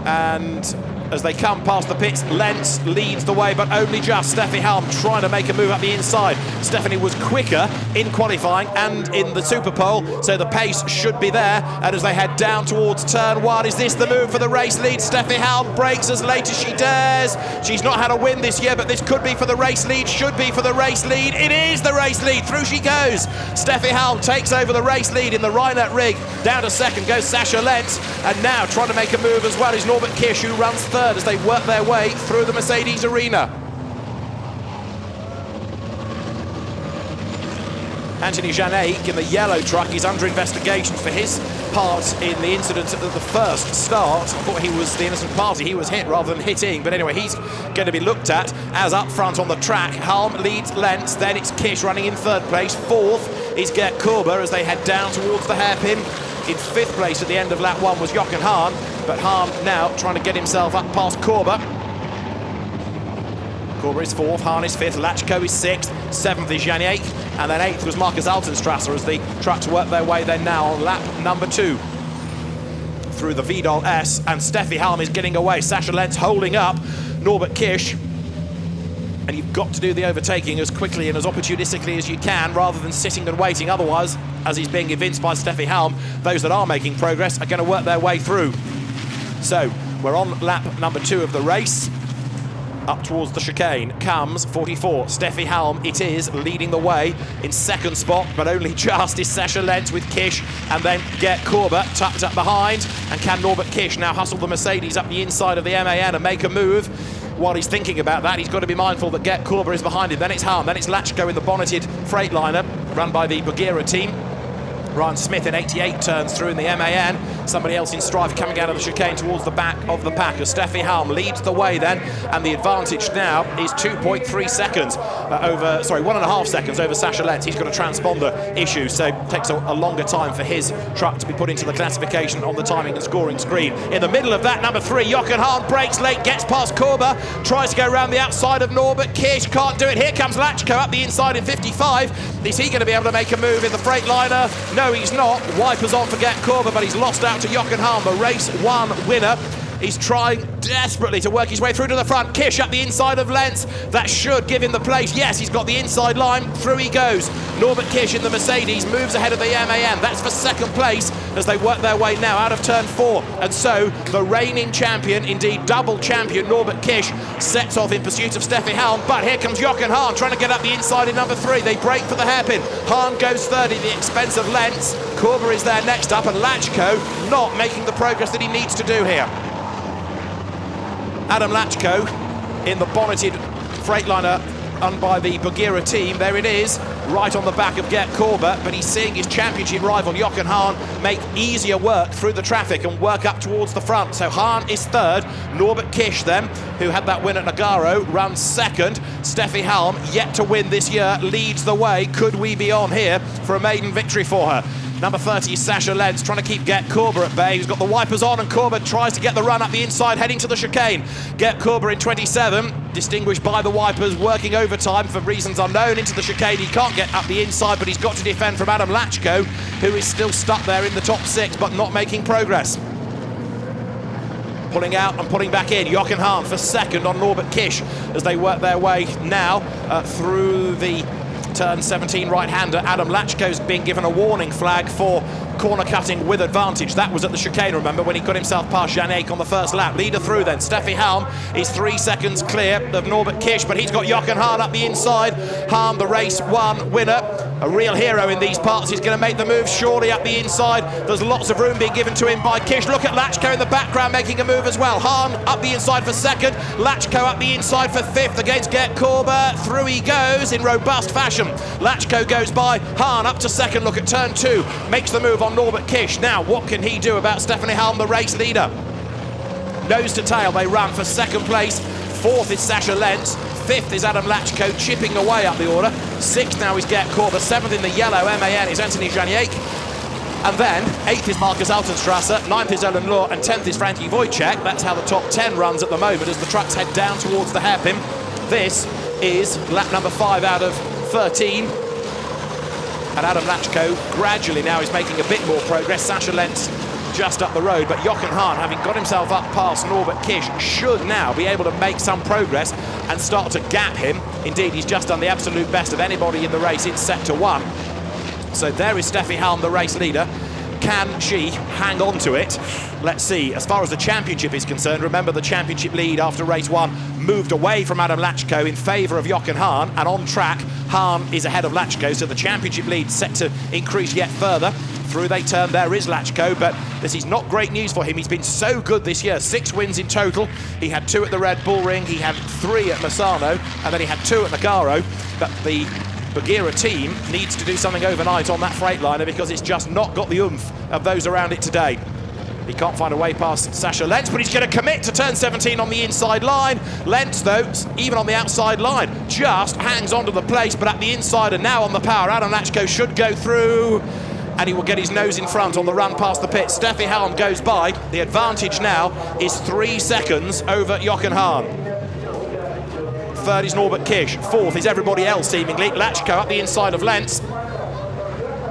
and as they come past the pits, Lens leads the way, but only just. Steffi Helm trying to make a move up the inside. Stephanie was quicker in qualifying and in the Super Pole, so the pace should be there. And as they head down towards turn 1, is this the move for the race lead? Steffi Helm brakes as late as she dares. She's not had a win this year, but this could be for the race lead, should be for the race lead. It is the race lead, through she goes. Steffi Helm takes over the race lead in the Reinert rig. Down to second goes Sasha Lens, and now trying to make a move as well is Norbert Kish, who runs third as they work their way through the Mercedes arena. Anthony Janek in the yellow truck is under investigation for his part in the incident at the first start. I thought he was the innocent party. He was hit rather than hitting, but anyway, he's going to be looked at. As up front on the track, Helm leads Lens, then it's Kish running in third place. Fourth is Gert Korber as they head down towards the hairpin. In fifth place at the end of lap 1 was Jochen Hahn, but Hahn now trying to get himself up past Korber. Korber is fourth, Hahn is fifth, Lachko is sixth, seventh is Janek, and then eighth was Marcus Altenstrasser as the trucks work their way then now on lap number 2 through the Vidal S, and Steffi Helm is getting away. Sasha Lens holding up Norbert Kish. And you've got to do the overtaking as quickly and as opportunistically as you can, rather than sitting and waiting. Otherwise, as he's being evinced by Steffi Helm, those that are making progress are going to work their way through. So we're on lap number 2 of the race. Up towards the chicane comes 44. Steffi Helm, it is, leading the way. In second spot, but only just, is Sasha Lens with Kish, and then Gert Korber tucked up behind. And can Norbert Kish now hustle the Mercedes up the inside of the MAN and make a move? While he's thinking about that, he's got to be mindful that Gert Korber is behind him. Then it's Hahn, then it's Lachko in the bonneted Freightliner, run by the Bagheera team. Ryan Smith in 88 turns through in the MAN. Somebody else in strife coming out of the chicane towards the back of the pack as Steffi Helm leads the way then, and the advantage now is 2.3 seconds over, sorry, 1.5 seconds over Sasha Lens. He's got a transponder issue, so it takes a longer time for his truck to be put into the classification on the timing and scoring screen. In the middle of that, number 3, Jochen Hahn brakes late, gets past Korber, tries to go around the outside of Norbert Kish, can't do it. Here comes Lachko up the inside in 55. Is he going to be able to make a move in the Freightliner? No, he's not. Wipers on for Gert Korber, but he's lost out to Jochen Hahn, the race 1 winner. He's trying desperately to work his way through to the front. Kish up the inside of Lens. That should give him the place. Yes, he's got the inside line. Through he goes. Norbert Kish in the Mercedes moves ahead of the MAN. That's for second place as they work their way now out of turn 4. And so the reigning champion, indeed double champion, Norbert Kish, sets off in pursuit of Steffi Helm. But here comes Jochen Hahn trying to get up the inside in number 3. They break for the hairpin. Hahn goes third at the expense of Lens. Korber is there next up, and Lachko not making the progress that he needs to do here. Adam Lachko in the bonneted Freightliner run by the Bagheera team. There it is, right on the back of Gert Korber, but he's seeing his championship rival Jochen Hahn make easier work through the traffic and work up towards the front. So Hahn is third. Norbert Kish then, who had that win at Nagaro, runs second. Steffi Helm, yet to win this year, leads the way. Could we be on here for a maiden victory for her? Number 30 is Sasha Lens, trying to keep Gert Korber at bay. He's got the wipers on, and Korber tries to get the run up the inside, heading to the chicane. Gert Korber in 27, distinguished by the wipers, working overtime for reasons unknown into the chicane. He can't get up the inside, but he's got to defend from Adam Lachko, who is still stuck there in the top 6, but not making progress. Pulling out and pulling back in, Jochen Hahn for second on Norbert Kish as they work their way now through the turn 17 right-hander. Adam Lachko's being given a warning flag for corner cutting with advantage. That was at the chicane, remember, when he got himself past Janek on the first lap. Leader through then. Steffi Helm is 3 seconds clear of Norbert Kish, but he's got Jochen Hahn up the inside. Hahn, the race 1 winner. A real hero in these parts. He's going to make the move surely up the inside. There's lots of room being given to him by Kish. Look at Lachko in the background making a move as well. Hahn up the inside for second. Lachko up the inside for fifth against Gert Korber. Through he goes in robust fashion. Lachko goes by. Hahn up to second. Look at turn two. Makes the move on Norbert Kish. Now, what can he do about Stephanie Halm, the race leader? Nose to tail, they run for second place. Fourth is Sasha Lens. Fifth is Adam Lachko, chipping away up the order. Sixth now is Gert Korber. Seventh in the yellow MAN is Anthony Janiak. And then eighth is Marcus Altenstrasser. Ninth is Ellen Law. And 10th is Frankie Wojciech. That's how the top 10 runs at the moment as the trucks head down towards the hairpin. This is lap number 5 out of 13. And Adam Lachko gradually now is making a bit more progress. Sasha Lens just up the road, but Jochen Hahn, having got himself up past Norbert Kish, should now be able to make some progress and start to gap him. Indeed, he's just done the absolute best of anybody in the race in sector 1. So there is Steffi Halm, the race leader. Can she hang on to it? Let's see. As far as the championship is concerned, remember the championship lead after race 1 moved away from Adam Lachko in favour of Jochen Hahn, and on track, Hahn is ahead of Lachko, so the championship lead set to increase yet further. Through they turn, there is Lachko, but this is not great news for him. He's been so good this year, 6 wins in total. He had 2 at the Red Bull Ring, he had 3 at Misano, and then he had 2 at Nagaro. But the Bagheera team needs to do something overnight on that Freightliner because it's just not got the oomph of those around it today. He can't find a way past Sasha Lens, but he's going to commit to turn 17 on the inside line. Lens, though, even on the outside line, just hangs onto the place, but at the inside and now on the power. Adam Lachko should go through, and he will get his nose in front on the run past the pit. Steffi Halm goes by. The advantage now is 3 seconds over Jochen Hahn. Third is Norbert Kish. Fourth is everybody else, seemingly. Lachko up the inside of Lens.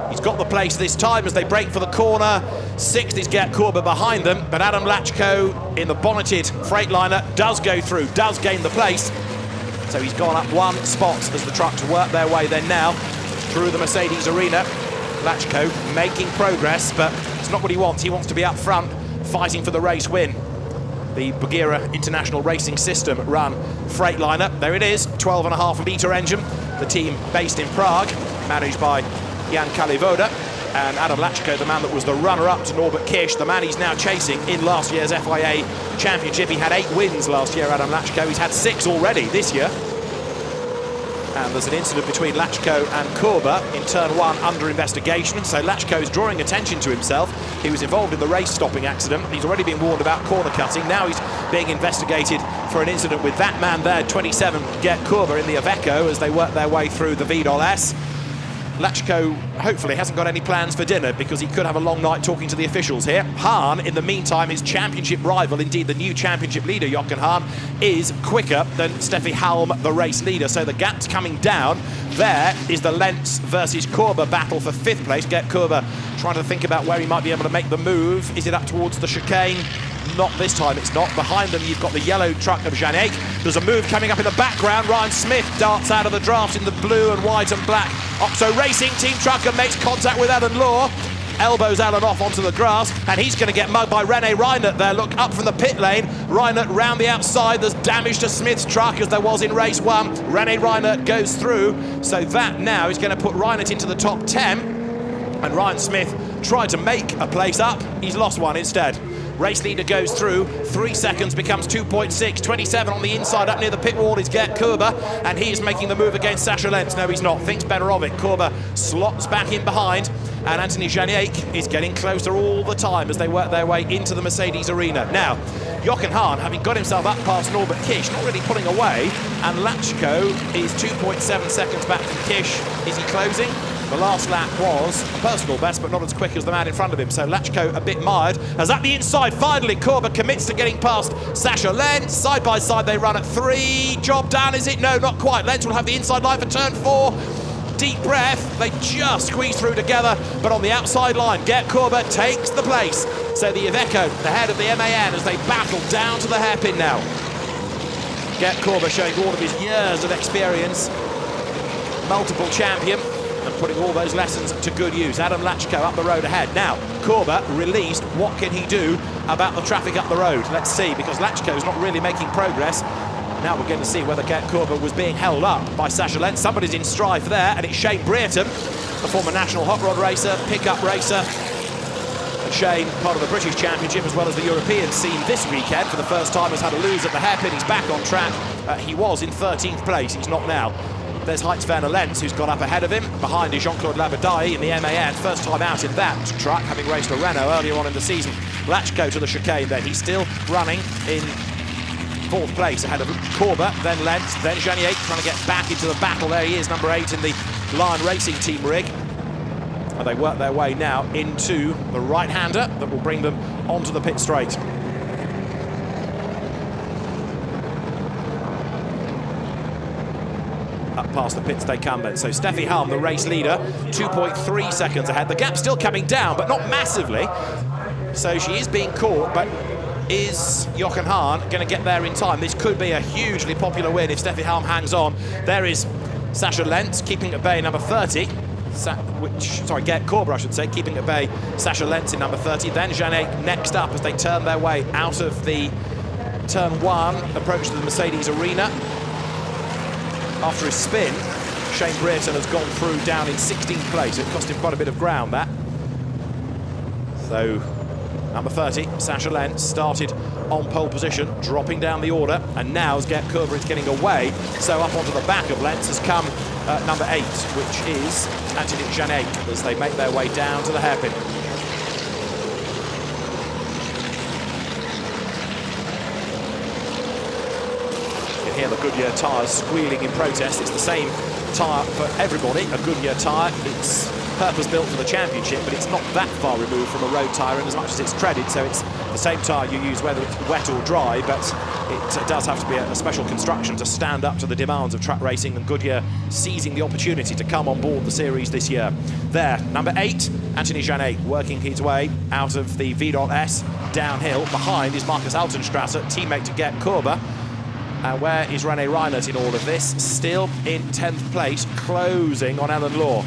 He's got the place this time as they break for the corner. Sixth is Gert Korber behind them, but Adam Lachko in the bonneted Freightliner does go through, does gain the place. So he's gone up 1 spot as the trucks work their way then now through the Mercedes arena. Lachko making progress, but it's not what he wants. He wants to be up front, fighting for the race win. The Bagheera International Racing System run Freightliner. There it is, 12.5 litre engine. The team based in Prague, managed by Jan Kalivoda. And Adam Lachko, the man that was the runner-up to Norbert Kish, the man he's now chasing in last year's FIA Championship. He had 8 wins last year, Adam Lachko. He's had 6 already this year. And there's an incident between Lachko and Korber in turn 1 under investigation. So Lachko is drawing attention to himself. He was involved in the race-stopping accident. He's already been warned about corner cutting. Now he's being investigated for an incident with that man there, 27, Gert Korber, in the Iveco as they work their way through the Vidal S. Lachko hopefully hasn't got any plans for dinner because he could have a long night talking to the officials here. Hahn, in the meantime, his championship rival, indeed the new championship leader, Jochen Hahn, is quicker than Steffi Halm, the race leader. So the gap's coming down. There is the Lens versus Korber battle for 5th place. Gert Korber trying to think about where he might be able to make the move. Is it up towards the chicane? Not this time, it's not. Behind them, you've got the yellow truck of Janiak. There's a move coming up in the background. Ryan Smith darts out of the draft in the blue and white and black Oxo Racing team truck and makes contact with Alan Law. Elbows Alan off onto the grass, and he's going to get mugged by René Reinert there. Look up from the pit lane. Reinert round the outside. There's damage to Smith's truck as there was in race 1. René Reinert goes through, so that now is going to put Reinert into the top 10. And Ryan Smith tried to make a place up. He's lost one instead. Race leader goes through, 3 seconds becomes 2.6, 27 on the inside up near the pit wall is Gert Korber, and he is making the move against Sasha Lens. No, he's not, thinks better of it. Korber slots back in behind, and Anthony Janiak is getting closer all the time as they work their way into the Mercedes arena. Now, Jochen Hahn, having got himself up past Norbert Kish, not really pulling away, and Lachko is 2.7 seconds back from Kish. Is he closing? The last lap was a personal best, but not as quick as the man in front of him. So Lachko a bit mired. As at the inside, finally, Korber commits to getting past Sasha Lens. Side by side, they run at 3. Job done, is it? No, not quite. Lens will have the inside line for turn 4. Deep breath. They just squeeze through together, but on the outside line, Gert Korber takes the place. So the Iveco, the head of the MAN, as they battle down to the hairpin now. Gert Korber showing all of his years of experience. Multiple champion. And putting all those lessons to good use. Adam Lachko up the road ahead. Now, Korber released. What can he do about the traffic up the road? Let's see, because Lachko's not really making progress. Now we're going to see whether Gert Korber was being held up by Sasha Lens. Somebody's in strife there, and it's Shane Brereton. the former national hot rod racer, pickup racer. And Shane, part of the British Championship as well as the European scene this weekend, for the first time has had a lose at the hairpin. He's back on track. He was in 13th place, he's not now. There's Sasha Lens, who's got up ahead of him. Behind is Jean-Claude Labadie in the MAN. First time out in that truck, having raced a Renault earlier on in the season. Lachko to the chicane then. He's still running in 4th place ahead of Corber, then Lens, then Janier trying to get back into the battle. There he is, number 8 in the Lion Racing Team rig. And they work their way now into the right-hander that will bring them onto the pit straight. Up past the pits they come then. So Steffi Halm, the race leader, 2.3 seconds ahead. The gap's still coming down, but not massively. So she is being caught, but is Jochen Hahn going to get there in time? This could be a hugely popular win if Steffi Halm hangs on. There is Sasha Lens keeping at bay, number 30. Gert Corber, I should say, keeping at bay Sasha Lens in number 30. Then Janet next up as they turn their way out of the turn 1, approach to the Mercedes arena. After his spin, Shane Brereton has gone through down in 16th place. It cost him quite a bit of ground, that. So, number 30, Sasha Lens, started on pole position, dropping down the order, and now as Gert Corber is getting away, so up onto the back of Lens has come number 8, which is Anthony Janet, as they make their way down to the hairpin. You can hear the Goodyear tyres squealing in protest. It's the same tyre for everybody, a Goodyear tyre. It's purpose-built for the championship, but it's not that far removed from a road tyre in as much as it's treaded, so it's the same tyre you use whether it's wet or dry, but it does have to be a special construction to stand up to the demands of track racing, and Goodyear seizing the opportunity to come on board the series this year. There, number 8, Anthony Janet, working his way out of the V.S downhill. Behind is Marcus Altenstrasser, teammate to Gert Corber. And where is René Reinert in all of this? Still in 10th place, closing on Alan Law.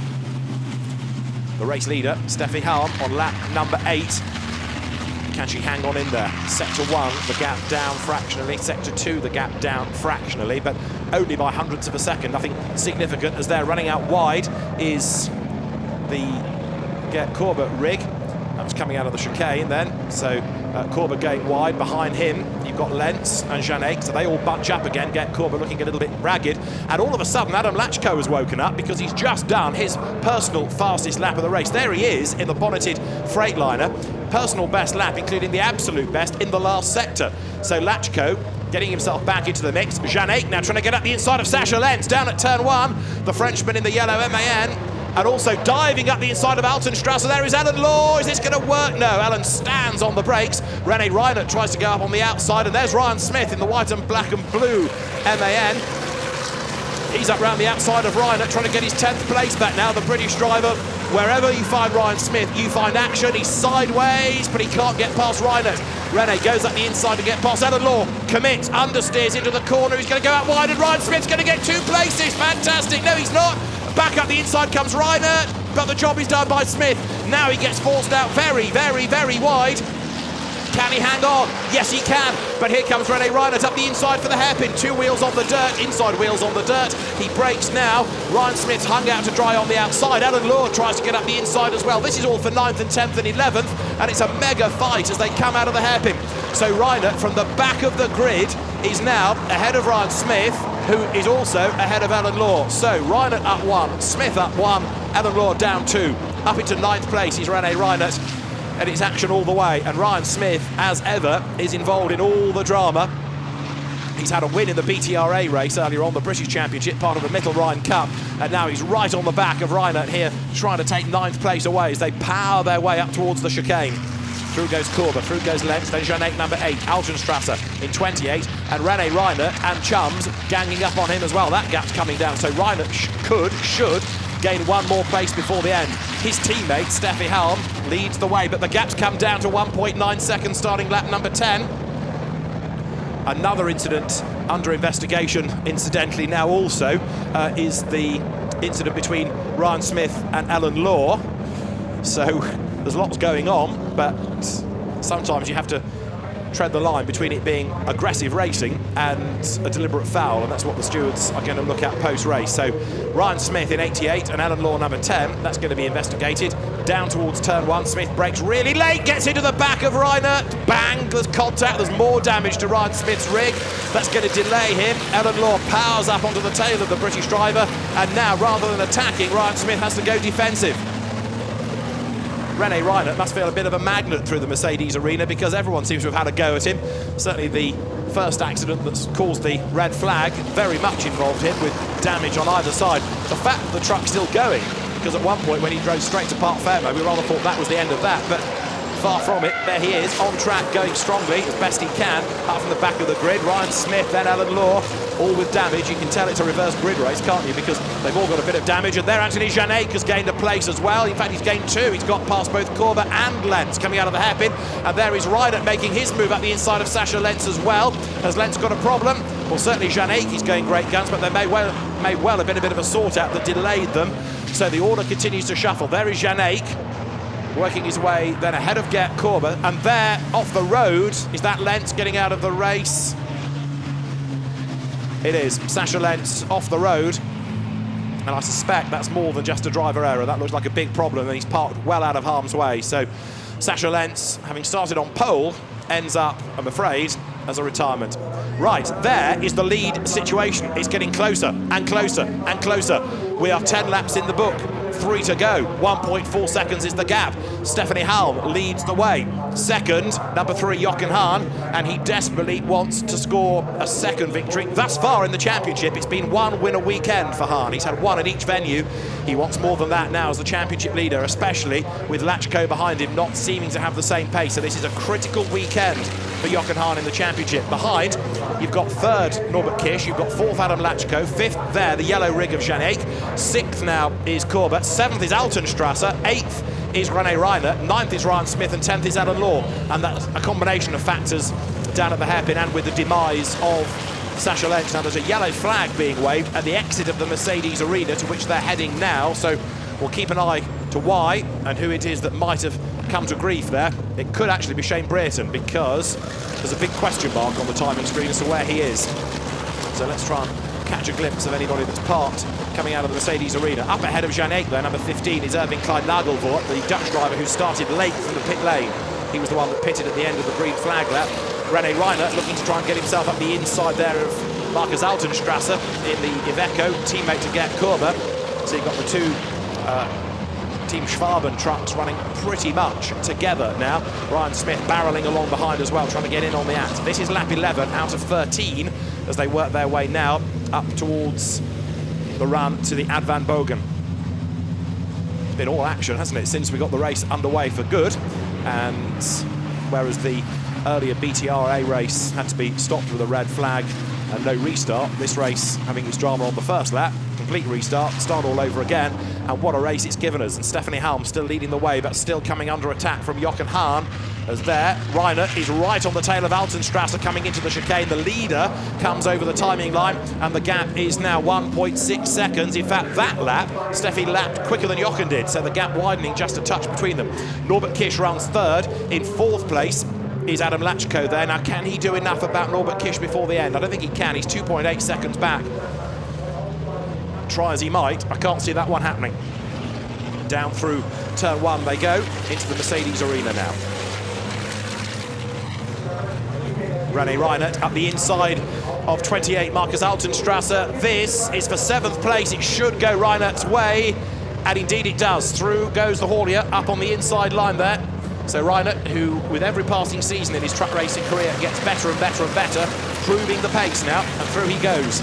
The race leader, Steffi Halm, on lap number 8. Can she hang on in there? Sector 1, the gap down fractionally. Sector 2, the gap down fractionally, but only by hundredths of a second. Nothing significant as they're running out wide is the Gert Corber rig. That was coming out of the chicane then. So Corber going wide. Behind him, you've got Lens and Janet. So they all bunch up again. Gert Corber looking a little bit ragged. And all of a sudden, Adam Lachko has woken up because he's just done his personal fastest lap of the race. There he is in the bonneted Freightliner. Personal best lap, including the absolute best in the last sector. So Lachko getting himself back into the mix. Janet now trying to get up the inside of Sasha Lens down at turn 1. The Frenchman in the yellow MAN. And also diving up the inside of Altenstrasser. There is Alan Law. Is this going to work? No, Alan stands on the brakes. René Reinert tries to go up on the outside. And there's Ryan Smith in the white and black and blue MAN. He's up round the outside of Reinert, trying to get his 10th place back now. The British driver, wherever you find Ryan Smith, you find action. He's sideways, but he can't get past Reinert. René goes up the inside to get past Alan Law. Commits, understeers into the corner. He's going to go out wide, and Ryan Smith's going to get 2 places. Fantastic. No, he's not. Back up the inside comes Reinert, but the job is done by Smith. Now he gets forced out very, very, very wide. Can he hang on? Yes, he can. But here comes René Reinert up the inside for the hairpin. 2 wheels on the dirt, inside wheels on the dirt. He brakes now. Ryan Smith's hung out to dry on the outside. Alan Law tries to get up the inside as well. This is all for 9th and 10th and 11th, and it's a mega fight as they come out of the hairpin. So Reinert, from the back of the grid, is now ahead of Ryan Smith, who is also ahead of Alan Law. So Reinert up 1, Smith up 1, Alan Law down 2. Up into 9th place is René Reinert. And it's action all the way, and Ryan Smith, as ever, is involved in all the drama. He's had a win in the BTRA race earlier on, the British Championship, part of the Mittelrhein Cup, and now he's right on the back of Reinert here, trying to take 9th place away as they power their way up towards the chicane. Through goes Corber, through goes Lens, then Janet number 8, Altenstrasser in 28, and René Reinert and Chums ganging up on him as well. That gap's coming down, so Reinert should gain 1 more place before the end. His teammate, Steffi Halm, leads the way, but the gap's come down to 1.9 seconds starting lap number 10. Another incident under investigation, incidentally, now also, is the incident between Ryan Smith and Alan Law. So there's lots going on, but sometimes you have to tread the line between it being aggressive racing and a deliberate foul, and that's what the stewards are going to look at post-race. So Ryan Smith in 88 and Alan Law number 10, that's going to be investigated. Down towards turn 1, Smith brakes really late, gets into the back of Reinert, bang, there's contact, there's more damage to Ryan Smith's rig. That's going to delay him. Alan Law powers up onto the tail of the British driver, and now rather than attacking, Ryan Smith has to go defensive. René Reinert must feel a bit of a magnet through the Mercedes arena because everyone seems to have had a go at him. Certainly the first accident that's caused the red flag very much involved him with damage on either side. The fact that the truck's still going, because at one point when he drove straight to Parc Fermé, we rather thought that was the end of that, but far from it. There he is, on track, going strongly as best he can, up from the back of the grid. Ryan Smith, then Alan Law, all with damage. You can tell it's a reverse grid race, can't you? Because they've all got a bit of damage. And there Anthony Janek has gained a place as well. In fact, he's gained 2. He's got past both Corber and Lens coming out of the hairpin. And there is Reinert making his move up the inside of Sasha Lens as well. Has Lens got a problem? Well, certainly Janek, he's going great guns, but there may well have been a bit of a sort-out that delayed them. So the order continues to shuffle. There is Janek, working his way then ahead of Gert Corber, and there off the road is that Lens getting out of the race. It is Sasha Lens off the road, and I suspect that's more than just a driver error. That looks like a big problem, and he's parked well out of harm's way. So Sasha Lens, having started on pole, ends up, I'm afraid, as a retirement. Right, there is the lead situation. It's getting closer and closer and closer. We are 10 laps in the book. 3 to go, 1.4 seconds is the gap. Stephanie Halm leads the way. Second, number 3, Jochen Hahn, and he desperately wants to score a second victory. Thus far in the championship, it's been one winner weekend for Hahn. He's had one at each venue. He wants more than that now as the championship leader, especially with Lachko behind him not seeming to have the same pace. So this is a critical weekend for Jochen Hahn in the championship. Behind, you've got 3rd Norbert Kish, you've got 4th Adam Lachko, 5th there, the yellow rig of Janek, 6th now is Corber, 7th is Altenstrasser, 8th is René Reinert, 9th is Ryan Smith, and 10th is Alan Law. And that's a combination of factors down at the hairpin and with the demise of Sasha Lens. Now there's a yellow flag being waved at the exit of the Mercedes arena to which they're heading now, so we'll keep an eye to why and who it is that might have come to grief there. It could actually be Shane Brereton because there's a big question mark on the timing screen as to where he is. So let's try and catch a glimpse of anybody that's parked coming out of the Mercedes arena. Up ahead of Janek there, number 15 is Irving Klein-Nagelvoort, the Dutch driver who started late from the pit lane. He was the one that pitted at the end of the green flag lap. René Reinert looking to try and get himself up the inside there of Marcus Altenstrasser in the Iveco, teammate to Gert Corber. So you've got the 2 Team Schwaben trucks running pretty much together now. Ryan Smith barrelling along behind as well, trying to get in on the act. This is lap 11 out of 13 as they work their way now up towards the run to the Ad Van Bogen. It's been all action, hasn't it, since we got the race underway for good. And whereas the earlier BTRA race had to be stopped with a red flag and no restart, this race having its drama on the first lap, complete restart, start all over again, and what a race it's given us. And Stephanie Halm still leading the way, but still coming under attack from Jochen Hahn, as there, Reinert is right on the tail of Altenstrasser coming into the chicane. The leader comes over the timing line, and the gap is now 1.6 seconds. In fact, that lap, Steffi lapped quicker than Jochen did, so the gap widening just a touch between them. Norbert Kish runs 3rd. In 4th place is Adam Lachko there. Now, can he do enough about Norbert Kish before the end? I don't think he can. He's 2.8 seconds back. Try as he might, I can't see that one happening. Down through turn 1 they go, into the Mercedes arena now. René Reinert up the inside of 28 Marcus Altenstrasser. This is for 7th place. It should go Reinert's way, and indeed it does. Through goes the haulier, up on the inside line there. So Reinert, who with every passing season in his truck racing career gets better and better and better, proving the pace now, and through he goes.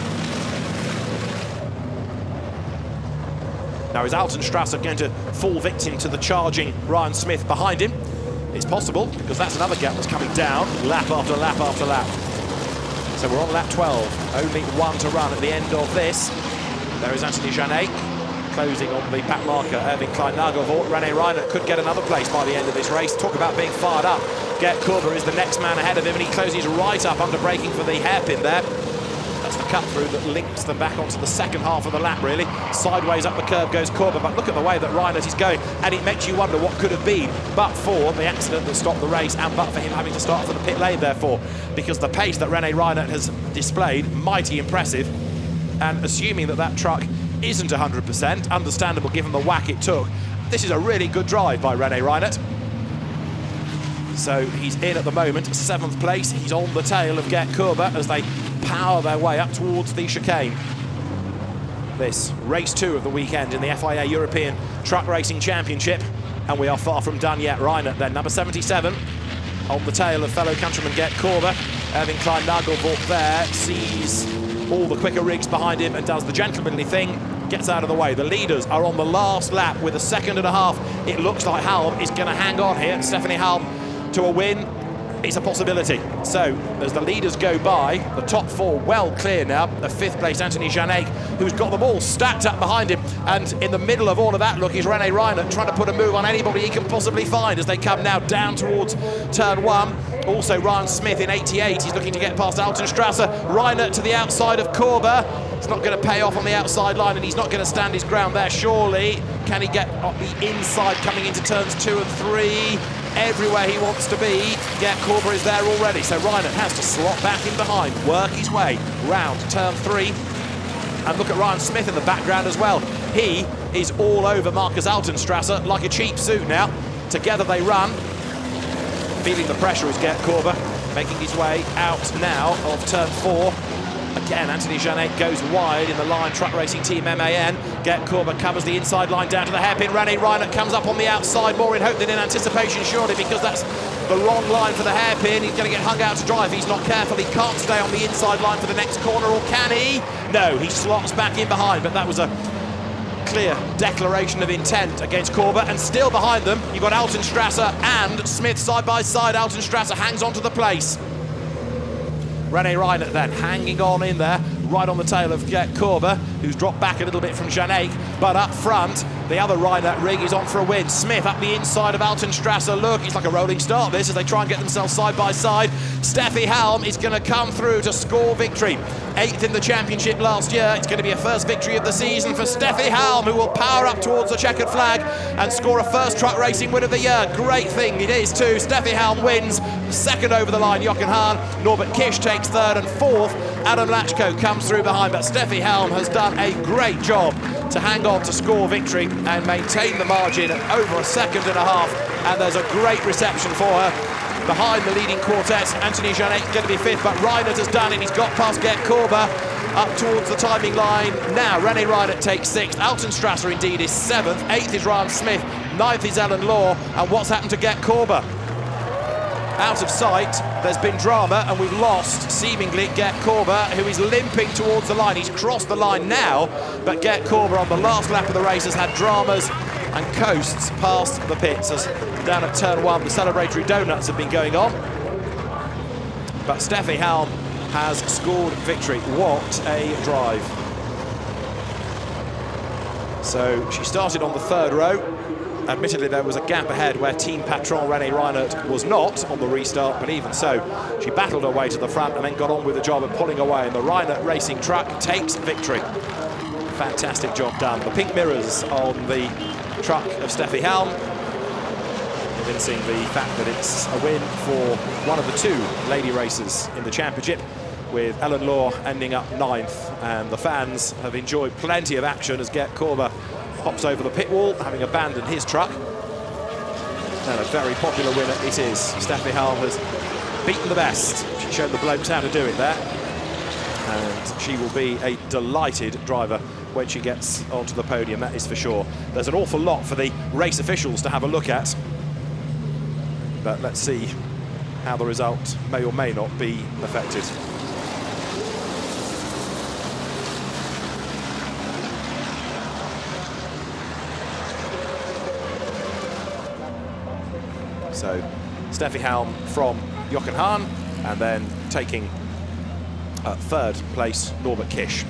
Now is Altenstrasser going to fall victim to the charging Ryan Smith behind him? It's possible, because that's another gap that's coming down, lap after lap after lap. So we're on lap 12, only 1 to run at the end of this. There is Anthony Janek, closing on the back marker, Irving Klein-Nagelvoort. René Reinert could get another place by the end of this race. Talk about being fired up. Gert Corber is the next man ahead of him, and he closes right up under braking for the hairpin there. That's the cut through that links them back onto the second half of the lap, really. Sideways up the curb goes Korber, but look at the way that Reinert is going, and it makes you wonder what could have been but for the accident that stopped the race, and but for him having to start for the pit lane, therefore, because the pace that René Reinert has displayed, mighty impressive, and assuming that that truck isn't 100%, understandable given the whack it took, this is a really good drive by René Reinert. So he's in at the moment, 7th place. He's on the tail of Gert Korber as they power their way up towards the chicane. This race 2 of the weekend in the FIA European Truck Racing Championship, and we are far from done yet. Reinert then, number 77, on the tail of fellow countryman Gert Korber. Erwin Klein-Nagelvoort there sees all the quicker rigs behind him and does the gentlemanly thing, gets out of the way. The leaders are on the last lap with a second and a half. It looks like Halm is going to hang on here. Stephanie Halm to a win is a possibility. So as the leaders go by, the top 4 well clear now. The 5th place Anthony Janek, who's got them all stacked up behind him, and in the middle of all of that, look, is René Reinert trying to put a move on anybody he can possibly find as they come now down towards turn 1. Also Ryan Smith in 88, he's looking to get past Altenstrasse. Reinert to the outside of Korber. It's not going to pay off on the outside line, and he's not going to stand his ground there, surely. Can he get the inside coming into turns 2 and 3? Everywhere he wants to be, Gert Korber is there already, so Reinert has to slot back in behind, work his way round turn 3. And look at Ryan Smith in the background as well. He is all over Marcus Altenstrasse like a cheap suit now. Together they run. Feeling the pressure is Gert Korber, making his way out now of turn 4. Again, Anthony Janek goes wide in the line, Truck Racing Team MAN. Gert Korber covers the inside line down to the hairpin. René Reinert comes up on the outside, more in hope than in anticipation, surely, because that's the wrong line for the hairpin. He's going to get hung out to dry if he's not careful. He can't stay on the inside line for the next corner, or can he? No, he slots back in behind, but that was a clear declaration of intent against Korber. And still behind them, you've got Altenstrasse and Smith side by side. Altenstrasse hangs on to the place. René Reinert then hanging on in there, right on the tail of Gert Korber, who's dropped back a little bit from Janek, but up front, the other Reinert rig is on for a win. Smith up the inside of Altenstrasse. Look, it's like a rolling start, this, as they try and get themselves side by side. Steffi Halm is going to come through to score victory. 8th in the championship last year. It's going to be a first victory of the season for Steffi Halm, who will power up towards the checkered flag and score a first truck racing win of the year. Great thing it is too. Steffi Halm wins. Second over the line, Jochen Hahn. Norbert Kish takes 3rd, and 4th, Adam Lachko comes through behind. But Steffi Halm has done a great job to hang on to score victory and maintain the margin at over a second and a half. And there's a great reception for her. Behind the leading quartet, Anthony Janek going to be 5th, but Reinert has done it. He's got past Gert Korber up towards the timing line. Now René Reinert takes 6th. Altenstrasse indeed is 7th. 8th is Ryan Smith. 9th is Ellen Law. And what's happened to Gert Korber? Out of sight, there's been drama, and we've lost, seemingly, Gert Korber, who is limping towards the line. He's crossed the line now, but Gert Korber on the last lap of the race has had dramas and coasts past the pits, as down at turn 1 the celebratory donuts have been going on. But Steffi Halm has scored victory. What a drive. So she started on the 3rd row. Admittedly, there was a gap ahead where team patron René Reinert was not on the restart, but even so, she battled her way to the front and then got on with the job of pulling away, and the Reinert racing truck takes victory. Fantastic job done. The pink mirrors on the truck of Steffi Halm, evincing the fact that it's a win for one of the 2 lady racers in the championship, with Ellen Law ending up 9th, and the fans have enjoyed plenty of action as Gert Korber hops over the pit wall, having abandoned his truck. And a very popular winner it is. Steffi Halm has beaten the best. She showed the blokes how to do it there. And she will be a delighted driver when she gets onto the podium, that is for sure. There's an awful lot for the race officials to have a look at. But let's see how the result may or may not be affected. So Steffi Halm from Jochen Hahn, and then taking 3rd place Norbert Kish.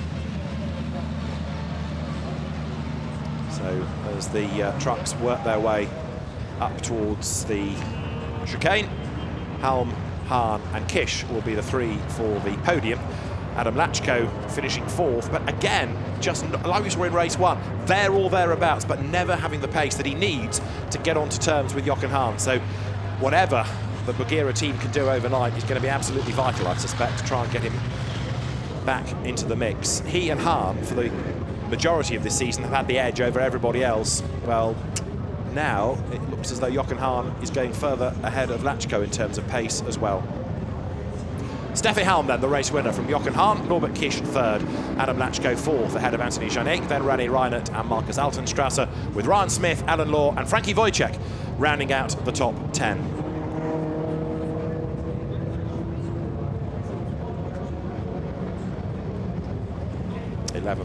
So as the trucks work their way up towards the chicane, Halm, Hahn and Kish will be the 3 for the podium. Adam Lachko finishing 4th, but again, just like we saw in race 1, there or thereabouts, but never having the pace that he needs to get onto terms with Jochen Hahn. So whatever the Bagheera team can do overnight is going to be absolutely vital, I suspect, to try and get him back into the mix. He and Hahn, for the majority of this season, have had the edge over everybody else. Well, now it looks as though Jochen Hahn is going further ahead of Lachko in terms of pace as well. Steffi Halm then, the race winner from Jochen Hahn, Norbert Kish 3rd, Adam Lachko 4th ahead of Anthony Janek, then René Reinert and Marcus Altenstrasser, with Ryan Smith, Alan Law and Frankie Wojciech rounding out the top 10.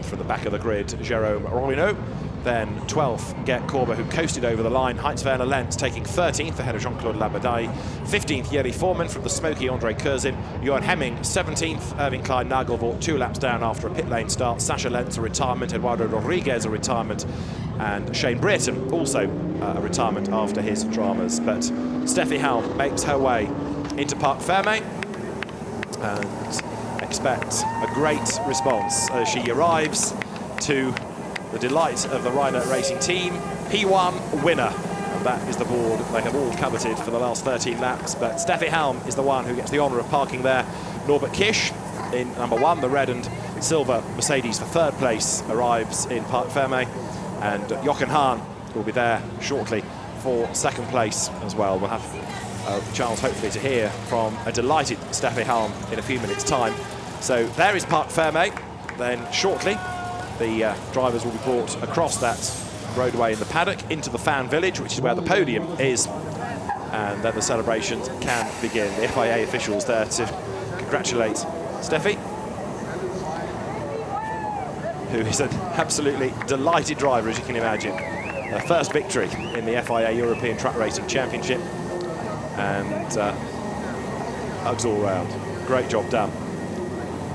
From the back of the grid, Jérôme Rollinot. Then 12th, Gert Korber, who coasted over the line. Heinz-Werner Lenz taking 13th ahead of Jean-Claude Labadie. 15th, Jeri Foreman from the smoky Andre Kurzin. Johan Hemming, 17th. Irving Klein Nagelvort 2 laps down after a pit lane start. Sasha Lens, a retirement. Eduardo Rodriguez, a retirement. And Shane Brereton, also a retirement after his dramas. But Steffi Halm makes her way into Parc Fermé. And expect a great response as she arrives, to the delight of the Reinert Racing team. P1 winner, and that is the board they have all coveted for the last 13 laps. But Steffi Halm is the one who gets the honour of parking there. Norbert Kish in number 1, the red and silver Mercedes for 3rd place, arrives in Parc Fermé, and Jochen Hahn will be there shortly for 2nd place as well. We'll have a chance hopefully to hear from a delighted Steffi Halm in a few minutes' time. So there is Parc Fermé. Then shortly the drivers will be brought across that roadway in the paddock into the fan village, which is where the podium is, and then the celebrations can begin. The FIA officials there to congratulate Steffi, who is an absolutely delighted driver, as you can imagine. Her first victory in the FIA European Track Racing Championship, and hugs all round. Great job done.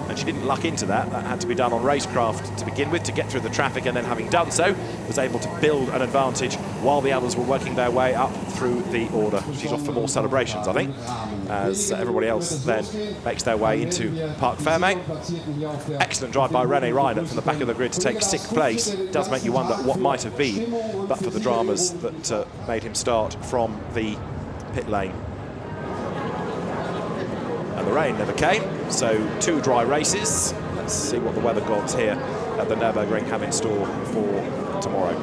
And she didn't luck into that. That had to be done on racecraft to begin with, to get through the traffic, and then having done so, was able to build an advantage while the others were working their way up through the order. She's off for more celebrations, I think, as everybody else then makes their way into Parc Fermé. Excellent drive by René Reinert from the back of the grid to take 6th place. It does make you wonder what might have been, but for the dramas that made him start from the pit lane. And the rain never came, so 2 dry races. Let's see what the weather gods here at the Nürburgring have in store for tomorrow.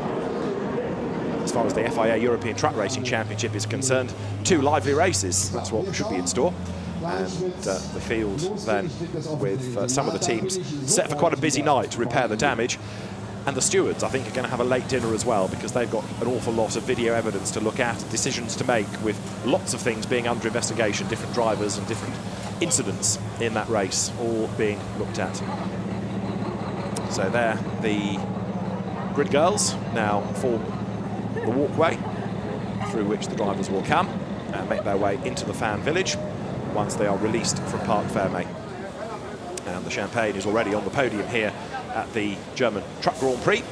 As far as the FIA European Track Racing Championship is concerned, 2 lively races. That's what should be in store. And the field then, with some of the teams set for quite a busy night to repair the damage. And the stewards, I think, are going to have a late dinner as well, because they've got an awful lot of video evidence to look at, decisions to make, with lots of things being under investigation, different drivers and different incidents in that race all being looked at. So there, the grid girls now form the walkway through which the drivers will come and make their way into the fan village once they are released from Parc Fermé. And the champagne is already on the podium here at the German Truck Grand Prix,